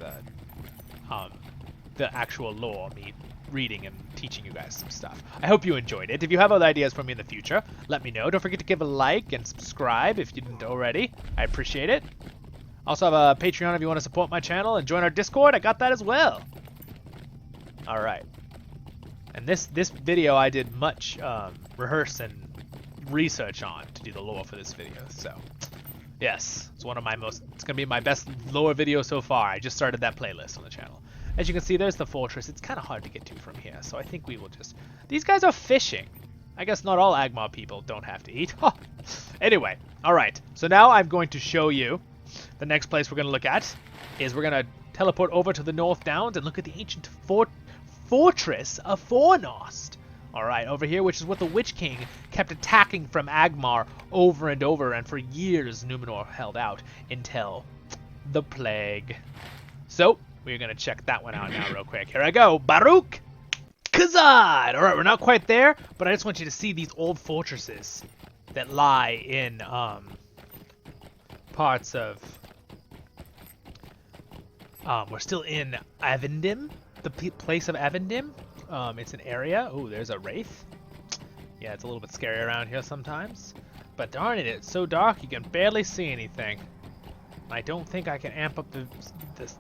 the actual lore, me reading and teaching you guys some stuff. I hope you enjoyed it. If you have other ideas for me in the future, let me know. Don't forget to give a like and subscribe if you didn't already. I appreciate it. Also have a Patreon if you want to support my channel and join our Discord. I got that as well. All right. And this video I did much rehearse and research on to do the lore for this video. So yes, it's gonna be my best lore video so far. I just started that playlist on the channel. As you can see, there's the fortress. It's kind of hard to get to from here, so I think we will just... These guys are fishing. I guess not all Agmar people don't have to eat. Anyway, alright. So now I'm going to show you the next place we're going to look at is we're going to teleport over to the North Downs and look at the ancient Fortress of Fornost. Alright, over here, which is what the Witch King kept attacking from Agmar over and over, and for years Numenor held out until the plague. So... we're going to check that one out now real quick. Here I go. Baruch Kazad! Alright, we're not quite there, but I just want you to see these old fortresses that lie in parts of... we're still in Avendim, the place of Avendim. It's an area. Oh, there's a wraith. Yeah, it's a little bit scary around here sometimes. But darn it, it's so dark you can barely see anything. I don't think I can amp up this...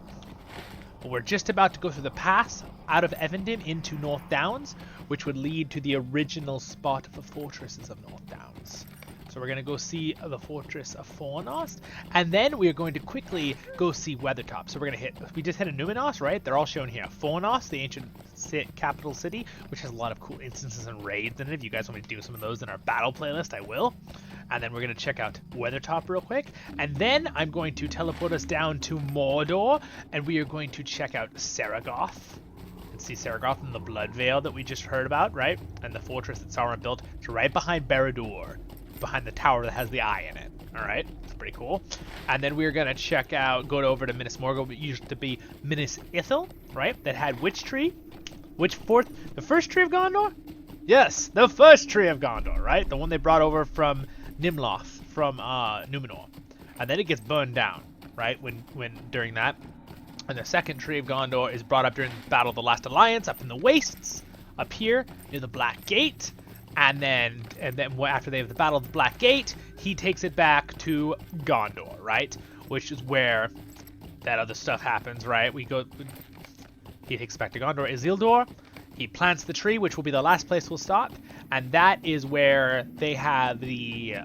But we're just about to go through the pass out of Evendim into North Downs, which would lead to the original spot of the fortresses of North Downs. So we're going to go see the Fortress of Fornost, and then we are going to quickly go see Weathertop. So we're going to we just hit Numenos, right? They're all shown here. Fornost, the ancient capital city, which has a lot of cool instances and raids in it. If you guys want me to do some of those in our battle playlist, I will. And then we're going to check out Weathertop real quick. And then I'm going to teleport us down to Mordor, and we are going to check out Serragoth. And see Serragoth and the Blood Veil that we just heard about, right? And the fortress that Sauron built. It's right behind Baradura, behind the tower that has the eye in it. Alright, it's pretty cool. And then we're going to go over to Minas Morgul, but used to be Minas Ithil, right? That had which tree? The first tree of Gondor? Yes, the first tree of Gondor, right? The one they brought over from Nimloth, from Numenor. And then it gets burned down, right? During that. And the second tree of Gondor is brought up during the Battle of the Last Alliance, up in the wastes, up here, near the Black Gate. And then after they have the Battle of the Black Gate, he takes it back to Gondor, right? Which is where that other stuff happens, right? He takes it back to Gondor, Isildur. He plants the tree, which will be the last place we'll stop, and that is where they have the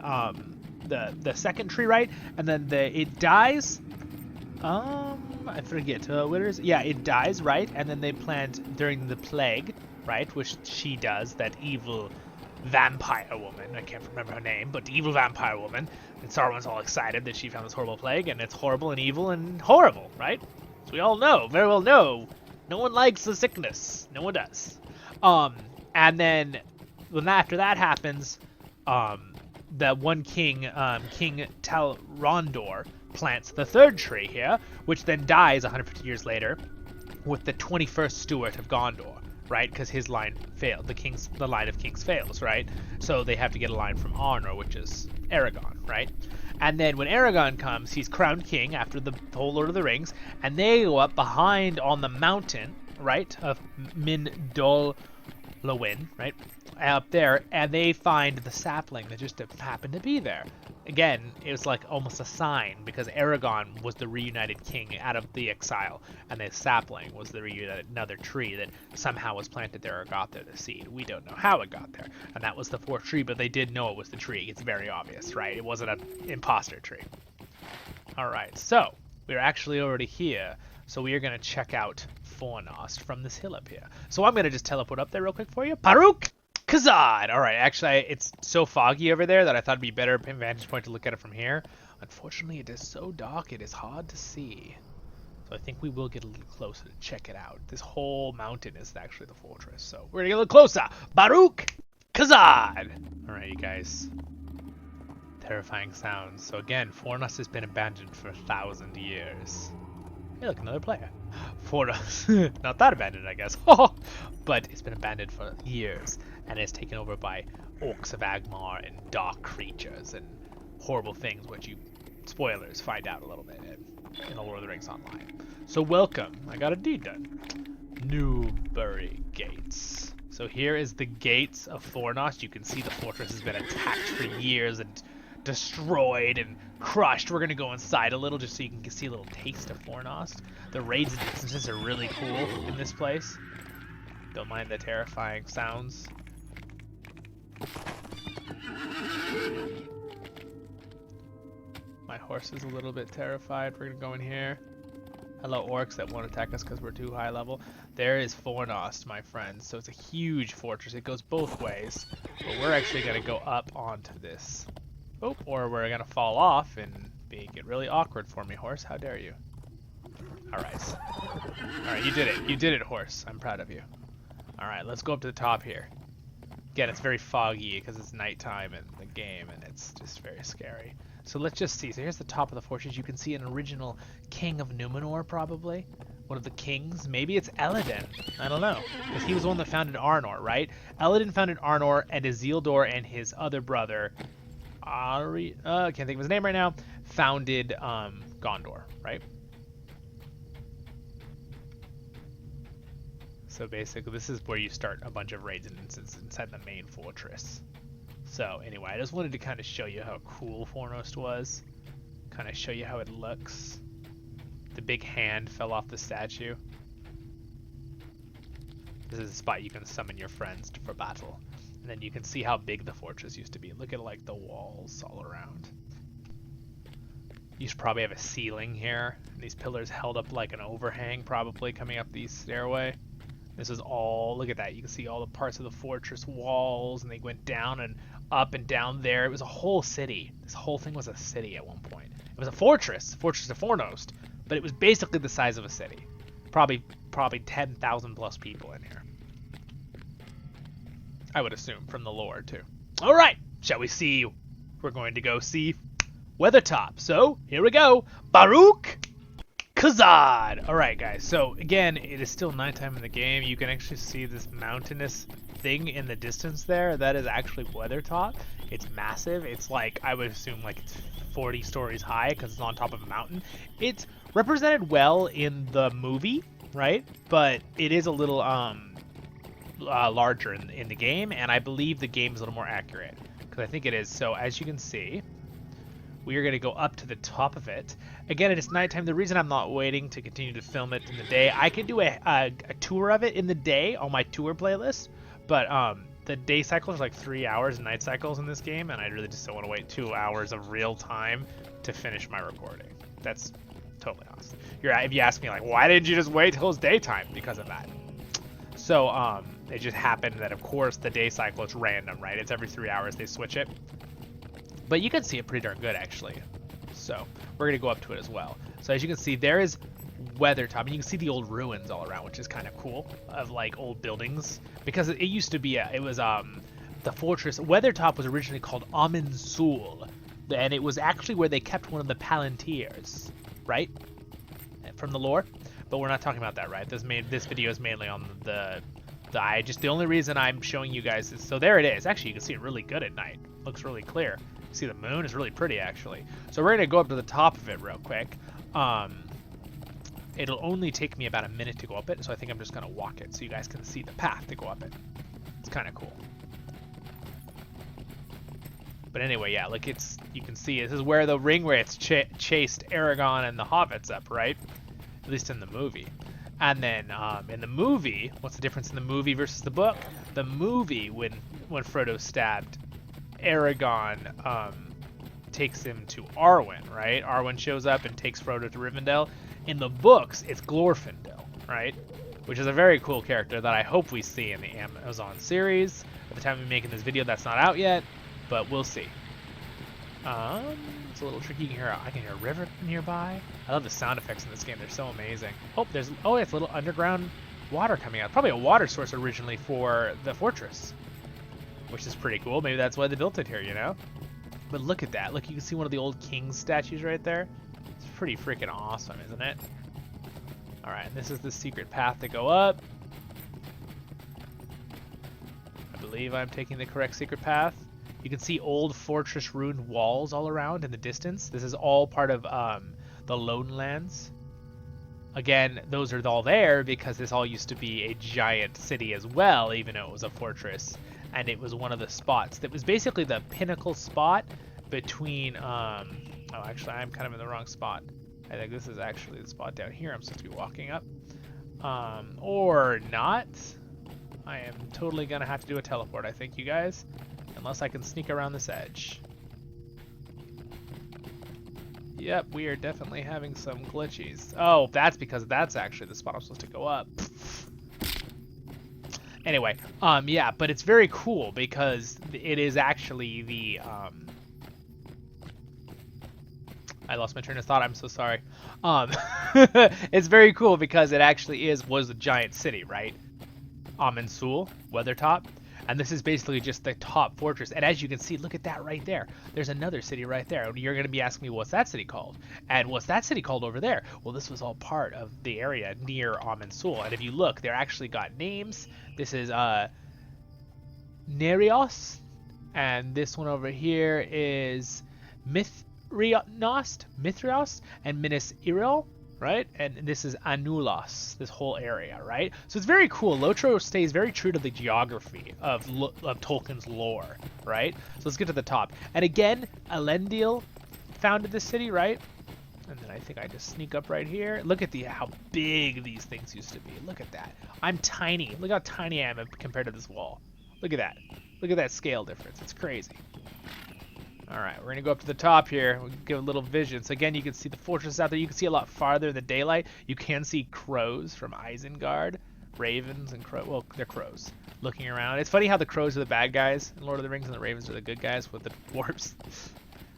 second tree, right? And then it dies. I forget. What is? Yeah, it dies, right? And then they plant during the plague, right? Which she does. That evil vampire woman. I can't remember her name, but the evil vampire woman. And Saruman's all excited that she found this horrible plague, and it's horrible and evil and horrible, right? So we all know, very well know, no one likes the sickness. No one does. And then when after that happens, the one king, King Telrondor, plants the third tree here, which then dies 150 years later with the 21st Steward of Gondor, right? Because his line failed. The line of kings fails, right? So they have to get a line from Arnor, which is Aragorn, right? And then when Aragorn comes, he's crowned king after the whole Lord of the Rings, and they go up behind on the mountain, right, of Mindol Lewin, right, up there, and they find the sapling that just happened to be there. Again, it was like almost a sign, because Aragorn was the reunited king out of the exile, and the sapling was the reunited another tree that somehow was planted there or got there, the seed. We don't know how it got there, and that was the fourth tree, but they did know it was the tree. It's very obvious, right? It wasn't an imposter tree. All right, so we're actually already here, so we are going to check out Fornost from this hill up here. So I'm going to just teleport up there real quick for you. Paruk Kazad! Alright, actually, it's so foggy over there that I thought it'd be better vantage point to look at it from here. Unfortunately, it is so dark, it is hard to see. So I think we will get a little closer to check it out. This whole mountain is actually the fortress, so we're going to get a little closer. Baruk Kazad! Alright, you guys. Terrifying sounds. So again, Fornost has been abandoned for 1,000 years. Hey, look, another player. Fornost. Not that abandoned, I guess. But it's been abandoned for years, and it's taken over by orcs of Agmar and dark creatures and horrible things, which you, spoilers, find out a little bit in the Lord of the Rings Online. So welcome. I got a deed done. Newbury Gates. So here is the Gates of Fornost. You can see the fortress has been attacked for years and destroyed and crushed. We're gonna go inside a little just so you can see a little taste of Fornost. The raids and distances are really cool in this place. Don't mind the terrifying sounds. My horse is a little bit terrified. We're gonna go in here. Hello, orcs that won't attack us because we're too high level. There is Fornost, my friends. So it's a huge fortress. It goes both ways. But we're actually gonna go up onto this. Oh, or we're gonna fall off and make it really awkward for me, horse. How dare you? Alright. Alright, you did it. You did it, horse. I'm proud of you. Alright, let's go up to the top here. Again, it's very foggy because it's nighttime in the game, and it's just very scary. So let's just see. So here's the top of the fortress. You can see an original king of Numenor, probably. One of the kings. Maybe it's Elladan. I don't know. Because he was the one that founded Arnor, right? Elladan founded Arnor, and Isildur and his other brother, I can't think of his name right now, founded Gondor, right? So basically, this is where you start a bunch of raids and instances inside the main fortress. So anyway, I just wanted to kind of show you how cool Fornost was. Kind of show you how it looks. The big hand fell off the statue. This is a spot you can summon your friends for battle. And then you can see how big the fortress used to be. Look at like the walls all around. You should probably have a ceiling here. And these pillars held up like an overhang probably coming up the stairway. This is all, look at that. You can see all the parts of the fortress walls, and they went down and up and down there. It was a whole city. This whole thing was a city at one point. It was a fortress, Fortress of Fornost, but it was basically the size of a city. Probably 10,000 plus people in here. I would assume, from the lore, too. All right, shall we see? We're going to go see Weathertop. So, here we go. Baruch Kazad! Alright, guys, so again, it is still nighttime in the game. You can actually see this mountainous thing in the distance there. That is actually Weathertop. It's massive. It's like, I would assume, like it's 40 stories high because it's on top of a mountain. It's represented well in the movie, right? But it is a little larger in the game, and I believe the game is a little more accurate because I think it is. So as you can see, we are going to go up to the top of it. Again, it is nighttime. The reason I'm not waiting to continue to film it in the day, I could do a tour of it in the day on my tour playlist, but the day cycles are like 3 hours and night cycles in this game, and I really just don't want to wait 2 hours of real time to finish my recording. That's totally awesome. If you ask me, like, why didn't you just wait till it's daytime? Because of that. So, it just happened that, of course, the day cycle is random, right? It's every 3 hours they switch it. But you can see it pretty darn good, actually. So, we're going to go up to it as well. So, as you can see, there is Weathertop, and you can see the old ruins all around, which is kind of cool, of, like, old buildings. Because it used to be, the fortress. Weathertop was originally called Oman, and it was actually where they kept one of the Palantirs, right? From the lore. But we're not talking about that, right? This video is mainly on the only reason I'm showing you guys is, so there it is. Actually, you can see it really good at night. Looks really clear. You see the moon is really pretty, actually. So we're gonna go up to the top of it real quick. It'll only take me about a minute to go up it, so I think I'm just gonna walk it so you guys can see the path to go up it. It's kind of cool. But anyway, yeah, like you can see this is where the ring where it's chased Aragorn and the hobbits up, right? At least in the movie. And then in the movie, what's the difference in the movie versus the book? The movie, when Frodo stabbed Aragorn, takes him to Arwen, right? Arwen shows up and takes Frodo to Rivendell. In the books, it's Glorfindel, right? Which is a very cool character that I hope we see in the Amazon series. At the time of making this video, that's not out yet. But we'll see. It's a little tricky. I can hear a river nearby. I love the sound effects in this game. They're so amazing. Oh, it's a little underground water coming out. Probably a water source originally for the fortress, which is pretty cool. Maybe that's why they built it here, you know? But look at that. Look, you can see one of the old king statues right there. It's pretty freaking awesome, isn't it? All right, and this is the secret path to go up. I believe I'm taking the correct secret path. You can see old fortress ruined walls all around in the distance. This is all part of the Lone Lands. Again, those are all there because this all used to be a giant city as well, even though it was a fortress. And it was one of the spots that was basically the pinnacle spot between... oh, actually, I'm kind of in the wrong spot. I think this is actually the spot down here I'm supposed to be walking up. Or not. I am totally going to have to do a teleport, I think, you guys. Unless I can sneak around this edge. Yep, we are definitely having some glitches. Oh, that's because that's actually the spot I'm supposed to go up. Anyway, yeah, but it's very cool because it is actually the, I lost my train of thought, I'm so sorry. It's very cool because it actually was a giant city, right? Aman, Weathertop. And this is basically just the top fortress. And as you can see, look at that right there. There's another city right there. You're going to be asking me, what's that city called? And what's that city called over there? Well, this was all part of the area near Aman. And if you look, they're actually got names. This is Nereos. And this one over here is Mithrios and Minas Ithil. Right? And this is Anulos, this whole area, right? So it's very cool. LOTR stays very true to the geography of Tolkien's lore, right? So let's get to the top. And again, Elendil founded this city, right? And then I think I just sneak up right here. Look at how big these things used to be. Look at that. I'm tiny. Look how tiny I am compared to this wall. Look at that. Look at that scale difference. It's crazy. All right, we're gonna go up to the top here. We'll give a little vision. So again, you can see the fortress out there. You can see a lot farther in the daylight. You can see crows from Isengard, ravens and crows. Well, they're crows looking around. It's funny how the crows are the bad guys in Lord of the Rings and the ravens are the good guys with the dwarves.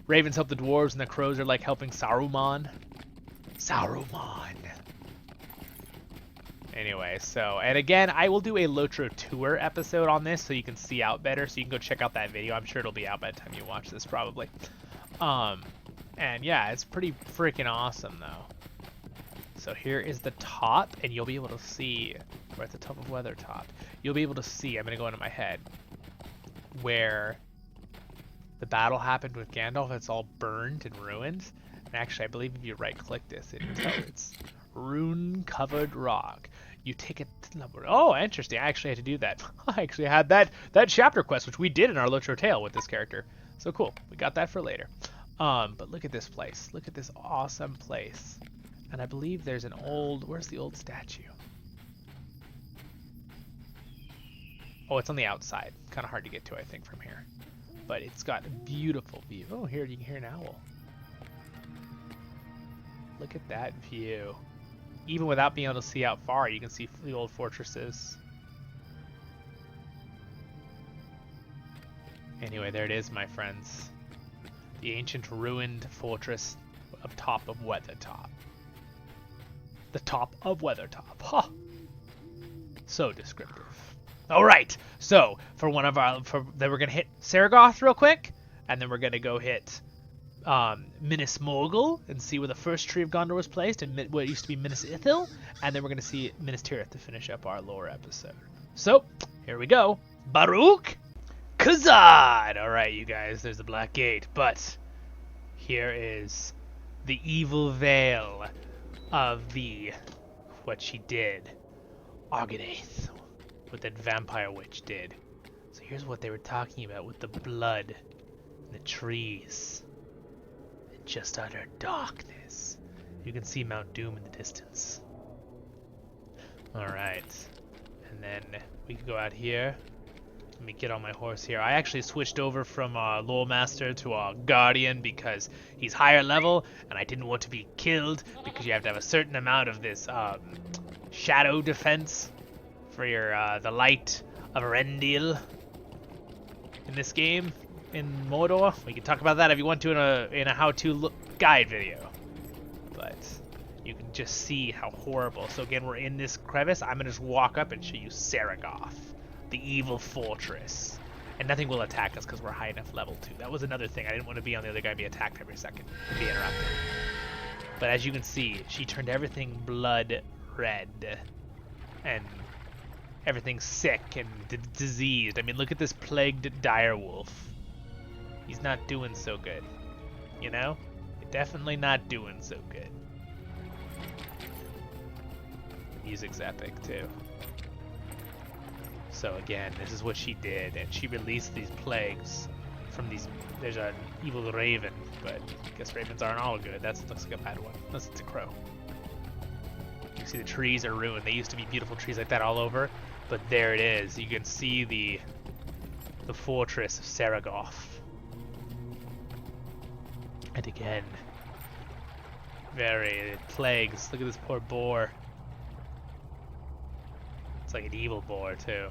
Ravens help the dwarves and the crows are like helping Saruman. Anyway, so, and again, I will do a LOTR tour episode on this so you can see out better, so you can go check out that video. I'm sure it'll be out by the time you watch this, probably. And yeah, it's pretty freaking awesome, though. So here is the top, and you'll be able to see, we're at the top of Weathertop, you'll be able to see, I'm going to go into my head, where the battle happened with Gandalf. It's all burned and ruined. And actually, I believe if you right-click this, it's rune-covered rock. You take it to number. Oh, interesting. I actually had to do that. I actually had that chapter quest, which we did in our LOTR tale with this character. So cool. We got that for later. But look at this place. Look at this awesome place. And I believe there's an old. Where's the old statue? Oh, it's on the outside. Kind of hard to get to, I think, from here. But it's got a beautiful view. Oh, here you can hear an owl. Look at that view. Even without being able to see out far, you can see the old fortresses. Anyway, there it is, my friends. The ancient ruined fortress up top of Weathertop. The top of Weathertop. Huh. So descriptive. Alright, so for one of our then we're gonna hit Serragoth real quick, and then we're gonna go hit Minas Morgul and see where the first Tree of Gondor was placed, and what used to be Minas Ithil, and then we're gonna see Minas Tirith to finish up our lore episode. So here we go. Baruch Kazad! Alright, you guys, there's the Black Gate, but here is the evil veil of the what she did. Argonaith, what that vampire witch did. So here's what they were talking about with the blood and the trees and just utter darkness. You can see Mount Doom in the distance. Alright, and then we can go out here. Let me get on my horse here. I actually switched over from Lore Master to Guardian because he's higher level, and I didn't want to be killed because you have to have a certain amount of this shadow defense for your the light of Erendil in this game in Mordor. We can talk about that if you want to in a how-to guide video, but you can just see how horrible. So again, we're in this crevice. I'm gonna just walk up and show you Serragoth, the evil fortress, and nothing will attack us because we're high enough level too. That was another thing. I didn't want to be on the other guy and be attacked every second and be interrupted. But as you can see, she turned everything blood red and everything sick and diseased. I mean, look at this plagued direwolf. He's not doing so good, you know? Definitely not doing so good. The music's epic too. So again, this is what she did, and she released these plagues from these. There's an evil raven, but I guess ravens aren't all good. That looks like a bad one, unless it's a crow. You can see the trees are ruined. They used to be beautiful trees like that all over, but there it is. You can see the fortress of Ceregoth. And again, very plagues. Look at this poor boar. It's like an evil boar too.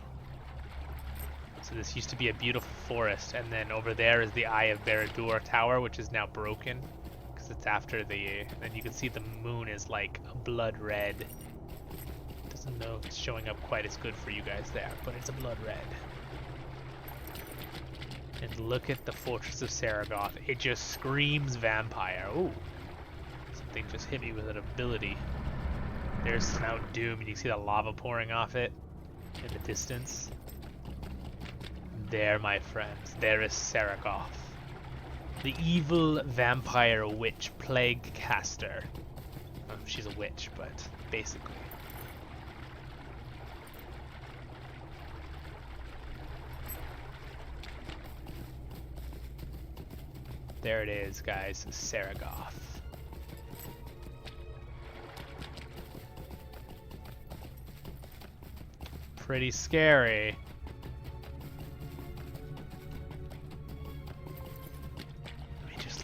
So this used to be a beautiful forest, and then over there is the Eye of Baradura Tower, which is now broken because it's after the. And you can see the moon is like a blood red. Doesn't know if it's showing up quite as good for you guys there, but it's a blood red. And look at the Fortress of Ceregoth. It just screams vampire. Ooh, something just hit me with an ability. There's Mount Doom, and you can see the lava pouring off it in the distance. There, my friends, there is Serragoth, the evil vampire witch plague caster. She's a witch, but basically. There it is, guys, Serragoth. Pretty scary.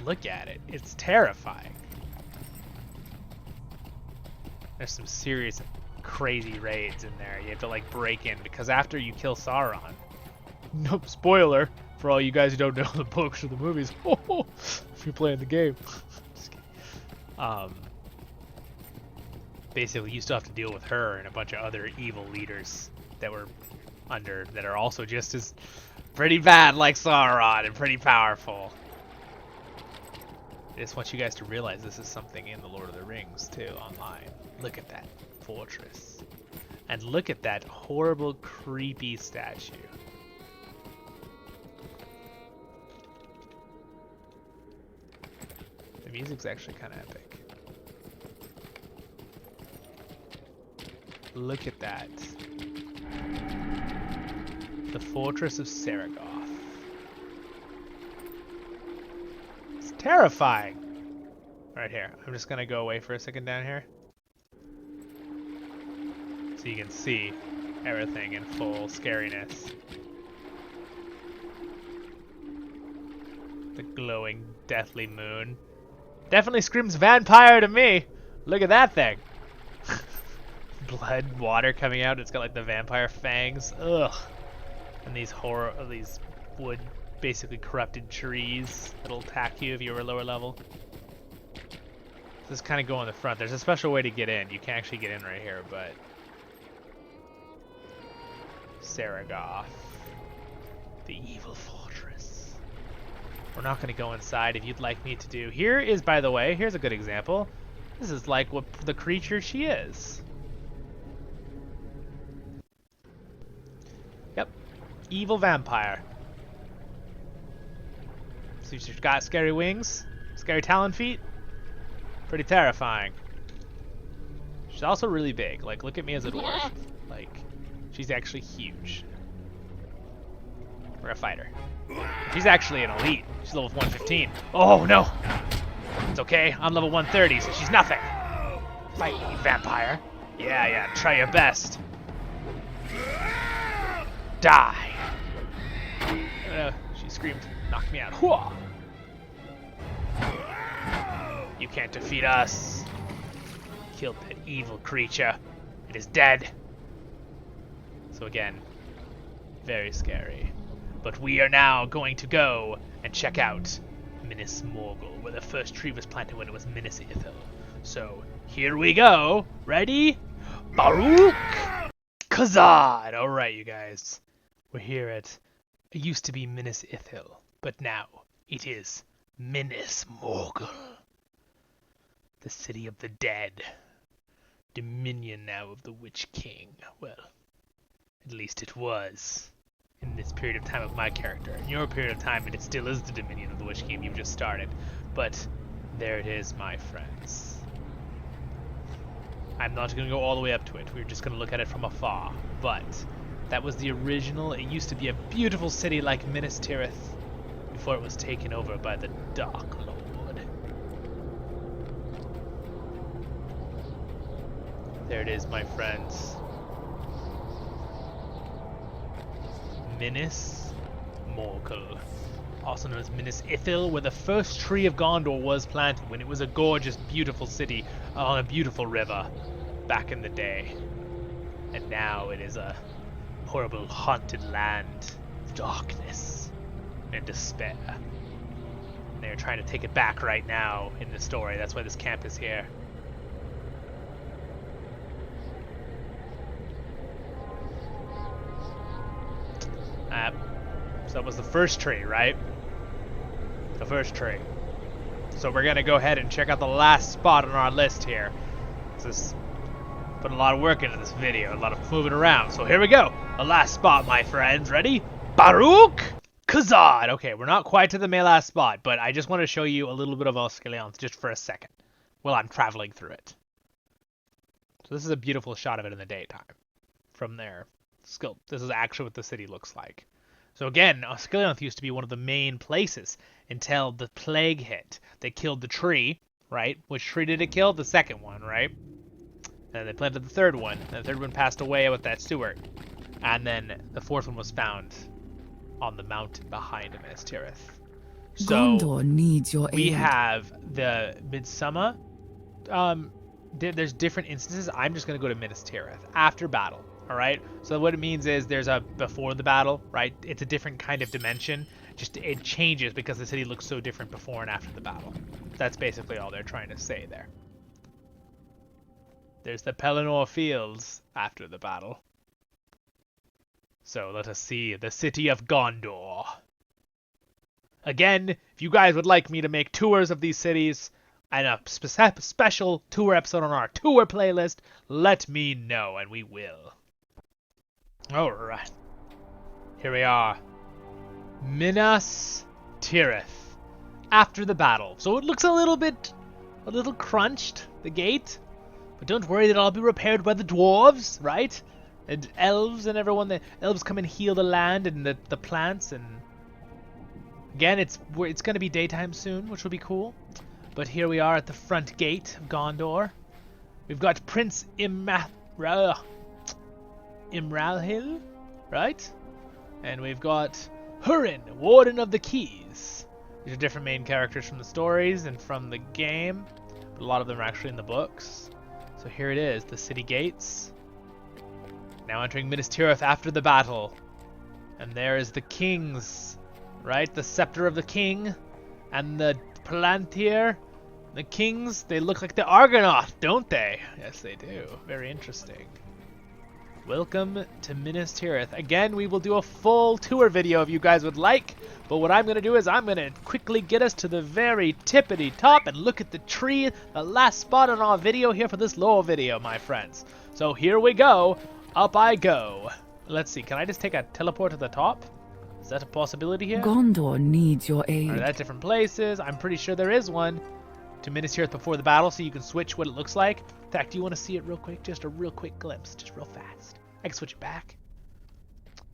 Look at it. It's terrifying. There's some serious crazy raids in there. You have to like break in because after you kill Sauron. Nope, spoiler for all you guys who don't know the books or the movies. If you're playing the game. Just kidding. Basically you still have to deal with her and a bunch of other evil leaders that were that are also just as pretty bad like Sauron and pretty powerful. I just want you guys to realize this is something in the Lord of the Rings too online. Look at that fortress. And look at that horrible, creepy statue. The music's actually kind of epic. Look at that. The Fortress of Ceregoth. Terrifying. Right here. I'm just gonna go away for a second down here. So you can see everything in full scariness. The glowing, deathly moon. Definitely screams vampire to me. Look at that thing. Blood, water coming out. It's got like the vampire fangs. Ugh. And these wood, basically corrupted trees that'll attack you if you were lower level. Just kind of go on the front. There's a special way to get in. You can actually get in right here, but Serragoth, the evil fortress. We're not going to go inside if you'd like me to do. Here is, by the way, here's a good example. This is like what the creature she is. Yep. Evil vampire. So she's got scary wings, scary talon feet. Pretty terrifying. She's also really big. Like, look at me as a dwarf. Like, she's actually huge. We're a fighter. She's actually an elite. She's level 115. Oh, no! It's okay. I'm level 130, so she's nothing. Fight me, vampire. Yeah, try your best. Die. She screamed, knock me out. Hooah! You can't defeat us. Killed that evil creature. It is dead. So again, very scary. But we are now going to go and check out Minas Morgul, where the first tree was planted when it was Minas Ithil. So here we go. Ready? Baruch Khazad. Alright, you guys. We're here at, it used to be Minas Ithil, but now it is Minas Morgul. The city of the dead. Dominion now of the Witch King. Well, at least it was. In this period of time of my character. In your period of time, it still is the Dominion of the Witch King you've just started. But there it is, my friends. I'm not going to go all the way up to it. We're just going to look at it from afar. But that was the original. It used to be a beautiful city like Minas Tirith before it was taken over by the Dark Lord. There it is, my friends. Minas Morgul, also known as Minas Ithil, where the first tree of Gondor was planted when it was a gorgeous, beautiful city along a beautiful river back in the day. And now it is a horrible, haunted land of darkness and despair. And they're trying to take it back right now in the story. That's why this camp is here. So that was the first tree, right? The first tree. So we're gonna go ahead and check out the last spot on our list here. This put a lot of work into this video, a lot of moving around. So here we go. The last spot, my friends. Ready? Baruch Khazad. Okay, we're not quite to the last spot, but I just want to show you a little bit of Osgiliath just for a second while I'm traveling through it. So this is a beautiful shot of it in the daytime. From there. This is actually what the city looks like. So again, Osgiliath used to be one of the main places until the plague hit. They killed the tree, right? Which tree did it kill? The second one, right? And they planted the third one. And the third one passed away with that Stewart. And then the fourth one was found on the mountain behind Minas Tirith. So Gondor needs your aid. We have the Midsummer. There's different instances. I'm just going to go to Minas Tirith after battle. All right. So what it means is there's a before the battle, right? It's a different kind of dimension. Just it changes because the city looks so different before and after the battle. That's basically all they're trying to say there. There's the Pelennor Fields after the battle. So let us see the city of Gondor. Again, if you guys would like me to make tours of these cities and a special tour episode on our tour playlist, let me know and we will. Alright. Here we are. Minas Tirith. After the battle. So it looks a little crunched, the gate. But don't worry, that'll all be repaired by the dwarves, right? And elves and everyone. The elves come and heal the land and the plants. And again, it's going to be daytime soon, which will be cool. But here we are at the front gate of Gondor. We've got Prince Imrahil, right? And we've got Hurin, Warden of the Keys. These are different main characters from the stories and from the game, but a lot of them are actually in the books. So here it is, the city gates. Now entering Minas Tirith after the battle. And there is the kings, right? The scepter of the king and the Palantir. The kings, they look like the Argonaith, don't they? Yes, they do. Very interesting. Welcome to Minas Tirith. Again, we will do a full tour video if you guys would like, but what I'm going to do is I'm going to quickly get us to the very tippity top and look at the tree, the last spot on our video here for this lore video, my friends. So here we go. Up I go. Let's see, can I just take a teleport to the top? Is that a possibility here? Gondor needs your aid. Are that different places? I'm pretty sure there is one. To Minas Tirith before the battle, so you can switch what it looks like. In fact, do you want to see it real quick? Just a real quick glimpse, just real fast. I can switch it back.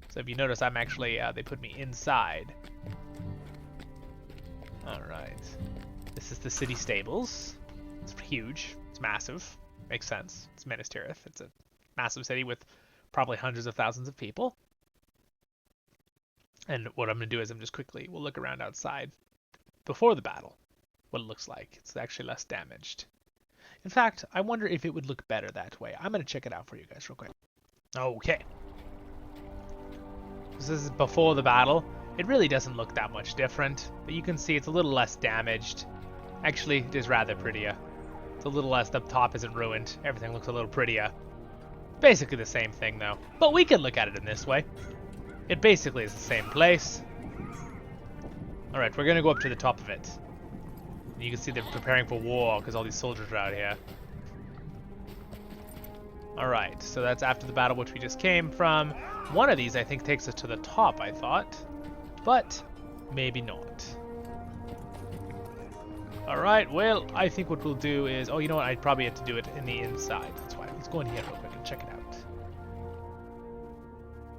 So if you notice, I'm actually, they put me inside. Alright. This is the city stables. It's huge. It's massive. Makes sense. It's Minas Tirith. It's a massive city with probably hundreds of thousands of people. And what I'm going to do is we'll look around outside before the battle. What it looks like. It's actually less damaged. In fact, I wonder if it would look better that way. I'm going to check it out for you guys real quick. Okay. This is before the battle. It really doesn't look that much different, but you can see it's a little less damaged. Actually, it is rather prettier. It's a little less, the top isn't ruined. Everything looks a little prettier. Basically the same thing though, but we can look at it in this way. It basically is the same place. Alright, we're going to go up to the top of it. You can see they're preparing for war because all these soldiers are out here. Alright, so that's after the battle which we just came from. One of these I think takes us to the top, I thought. But maybe not. Alright, well, I think what we'll do is... Oh, you know what? I'd probably have to do it in the inside. That's why. Let's go in here real quick and check it out.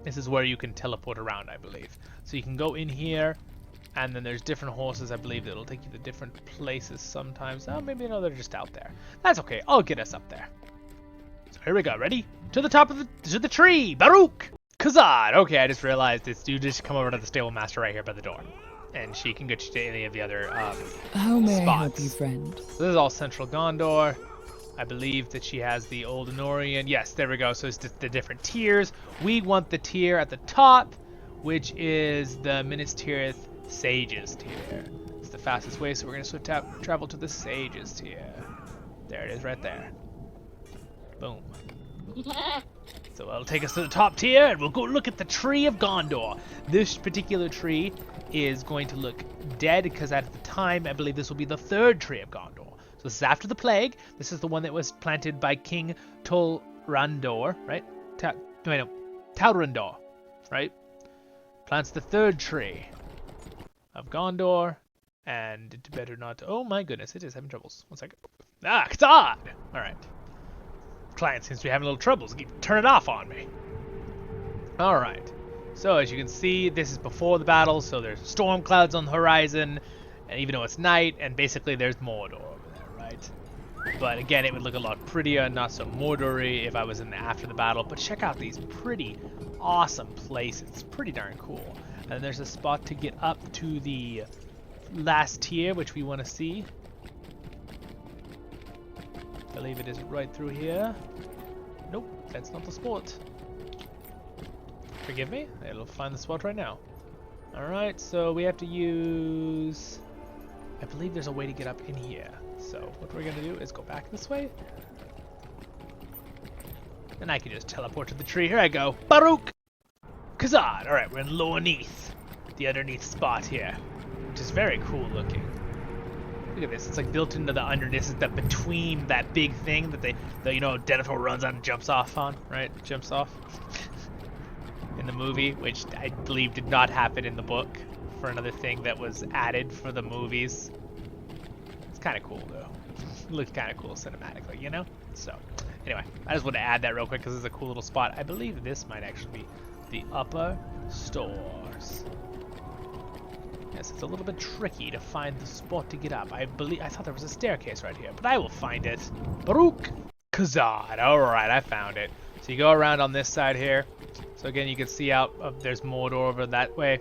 This is where you can teleport around, I believe. So you can go in here. And then there's different horses, I believe, that'll take you to different places sometimes. Oh, maybe no, they're just out there. That's okay. I'll get us up there. So here we go. Ready? To the top of the tree. Baruch! Khazad! Okay, I just realized this. You just come over to the stable master right here by the door. And she can get you to any of the other How may spots. I help you, friend? So this is all central Gondor. I believe that she has the old Numenorean. Yes, there we go. So it's just the different tiers. We want the tier at the top, which is the Minas Tirith Sages tier. It's the fastest way, so we're going to travel to the Sages tier. There it is right there. Boom. So it'll take us to the top tier, and we'll go look at the Tree of Gondor. This particular tree is going to look dead, because at the time, I believe this will be the third Tree of Gondor. So this is after the plague. This is the one that was planted by King Tolrandor, right? Talrandor, right? Plants the third tree of Gondor, and it better not... Oh my goodness, it is having troubles. 1 second. Ah, Khazad! Alright. Client seems to be having a little troubles. Turn it off on me. Alright. So as you can see, this is before the battle, so there's storm clouds on the horizon, and even though it's night, and basically there's Mordor over there, right? But again, it would look a lot prettier, not so Mordory if I was in the after the battle. But check out these pretty awesome places. It's pretty darn cool. And there's a spot to get up to the last tier, which we want to see. I believe it is right through here. Nope, that's not the spot. Forgive me, it'll find the spot right now. Alright, so we have to use... I believe there's a way to get up in here. So what we're going to do is go back this way. And I can just teleport to the tree. Here I go. Baruch! Khazad! Alright, we're in Loaneath. The underneath spot here. Which is very cool looking. Look at this. It's like built into the underneath. This is the between that big thing that Denethor runs on and jumps off on. Right? Jumps off. In the movie, which I believe did not happen in the book. For another thing that was added for the movies. It's kind of cool though. It looks kind of cool cinematically, you know? So, anyway, I just want to add that real quick because it's a cool little spot. I believe this might actually be the upper stores. Yes, it's a little bit tricky to find the spot to get up. I thought there was a staircase right here, but I will find it. Baruch Khazad. Alright, I found it. So you go around on this side here. So again, you can see out, there's Mordor over that way.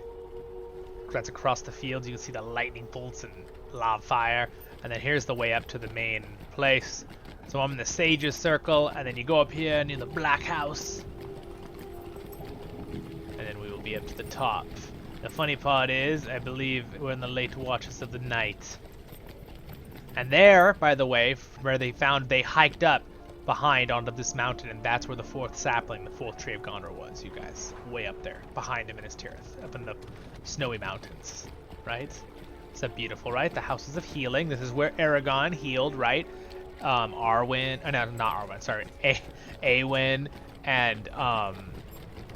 that's across the fields. You can see the lightning bolts and lava fire. And then here's the way up to the main place. So I'm in the Sage's Circle, and then you go up here near the Black House. And then we will be up to the top. The funny part is, I believe we're in the late watches of the night. And there, by the way, where they hiked up behind onto this mountain, and that's where the fourth sapling, the fourth tree of Gondor was, you guys. Way up there, behind Minas Tirith, up in the snowy mountains, right? Is that beautiful, right? The Houses of Healing. This is where Aragorn healed, right? Arwen, no, not Arwen, sorry. Awen, and,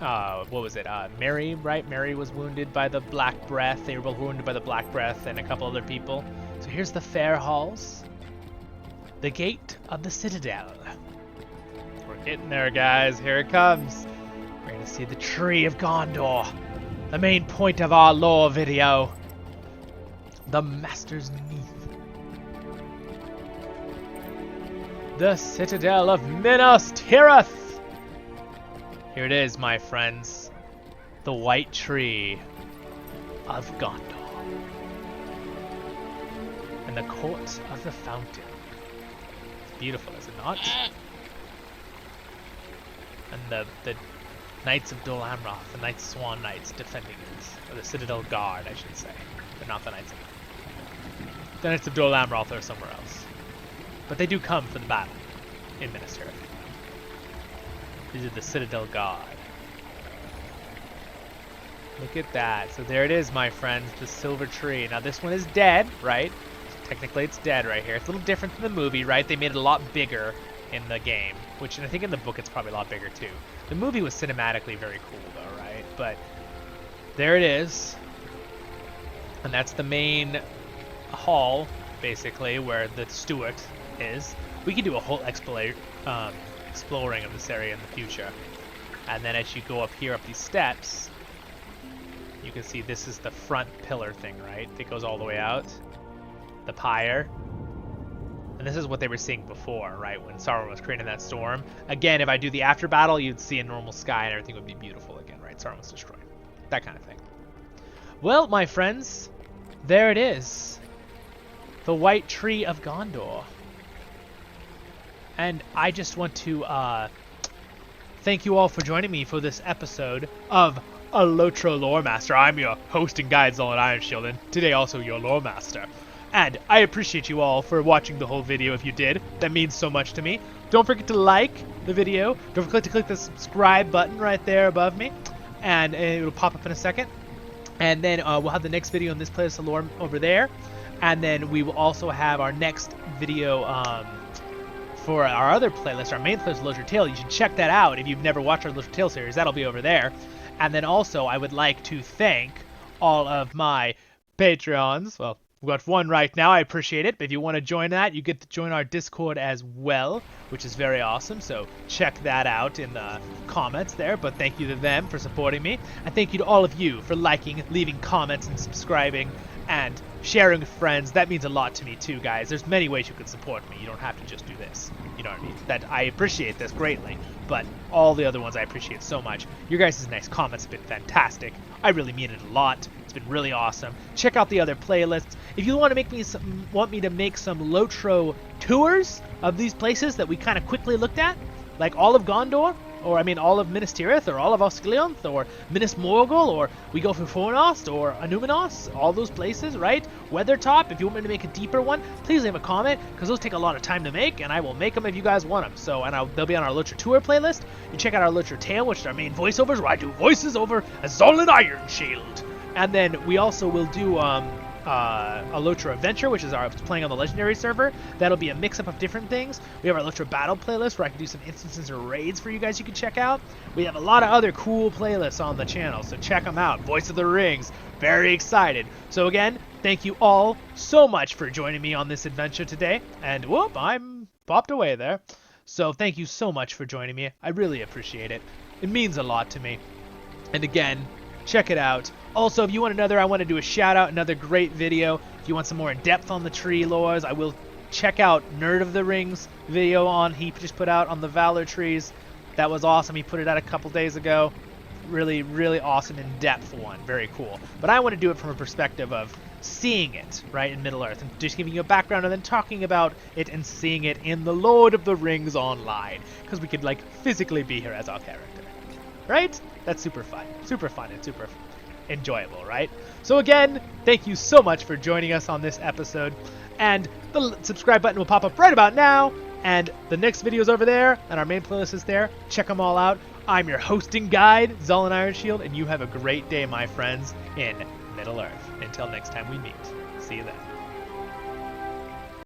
what was it? Merry, right? Merry was wounded by the Black Breath. They were both wounded by the Black Breath and a couple other people. So here's the fair halls. The gate of the Citadel. We're getting there, guys. Here it comes. We're going to see the Tree of Gondor. The main point of our lore video. The Master's Neath. The Citadel of Minas Tirith. Here it is, my friends. The White Tree of Gondor. And the Court of the Fountain. It's beautiful, is it not? And the Knights of Dulham, the Knights Swan Knights defending it. Or the Citadel Guard, I should say. They're not the Knights of... The Knights of Dol Amroth are somewhere else. But they do come for the battle in Minas Tirith. These are the Citadel Guard. Look at that. So there it is, my friends, the Silver Tree. Now this one is dead, right? Technically it's dead right here. It's a little different from the movie, right? They made it a lot bigger in the game, which I think in the book it's probably a lot bigger too. The movie was cinematically very cool though, right? But there it is. And that's the main hall, basically, where the Steward is. We could do a whole exploring of this area in the future. And then as you go up here, up these steps, you can see this is the front pillar thing, right? It goes all the way out. The pyre. And this is what they were seeing before, right? When Sauron was creating that storm. Again, if I do the after battle, you'd see a normal sky and everything would be beautiful again, right? Sauron was destroyed. That kind of thing. Well, my friends, there it is. The White Tree of Gondor. And I just want to thank you all for joining me for this episode of A LOTR Lore Master. I'm your host and guide, Zolan Ironshield, and today also your Lore Master. And I appreciate you all for watching the whole video if you did. That means so much to me. Don't forget to like the video. Don't forget to click the subscribe button right there above me. And it'll pop up in a second. And then we'll have the next video in this playlist of lore over there. And then we will also have our next video for our other playlist, our main playlist, LOTR Tale. You should check that out if you've never watched our LOTR Tale series. That'll be over there. And then also, I would like to thank all of my Patreons. Well, we've got one right now. I appreciate it. But if you want to join that, you get to join our Discord as well, which is very awesome. So check that out in the comments there. But thank you to them for supporting me. And thank you to all of you for liking, leaving comments, and subscribing, and sharing with friends. That means a lot to me too, guys. There's many ways you can support me. You don't have to just do this. You know what I mean? That I appreciate this greatly, but all the other ones I appreciate so much. Your guys' nice comments have been fantastic. I really mean it a lot. It's been really awesome. Check out the other playlists. If you want to want me to make some LOTR tours of these places that we kind of quickly looked at, like all of Gondor, or I mean all of Minas Tirith, or all of Osgiliath, or Minas Morgul, or we go for Fornost, or Enumenos, all those places, right? Weathertop, if you want me to make a deeper one, please leave a comment, because those take a lot of time to make, and I will make them if you guys want them. So, and they'll be on our LOTR Tour playlist. You check out our LOTR Tale, which is our main voiceovers, where I do voices over as Zolan Ironshield. And then we also will do a LOTR Adventure, which is our playing on the Legendary server. That'll be a mix-up of different things. We have our LOTR Battle playlist, where I can do some instances or raids for you guys you can check out. We have a lot of other cool playlists on the channel, so check them out. Voice of the Rings, very excited. So again, thank you all so much for joining me on this adventure today. And whoop, I'm popped away there. So thank you so much for joining me. I really appreciate it. It means a lot to me. And again, check it out. Also, if you want I want to do a shout out, another great video. If you want some more in depth on the tree lores, I will check out Nerd of the Rings video he just put out on the Valor trees. That was awesome. He put it out a couple days ago. really, really awesome, in-depth one. Very cool. But I want to do it from a perspective of seeing it, right, in Middle-earth, and just giving you a background and then talking about it and seeing it in the Lord of the Rings Online, because we could, like, physically be here as our character, right? That's super fun and super enjoyable, right? So again, thank you so much for joining us on this episode, and the subscribe button will pop up right about now, and the next video is over there, and our main playlist is there. Check them all out. I'm your hosting guide, Zullen Ironshield, and you have a great day, my friends, in Middle-earth. Until next time we meet. See you then.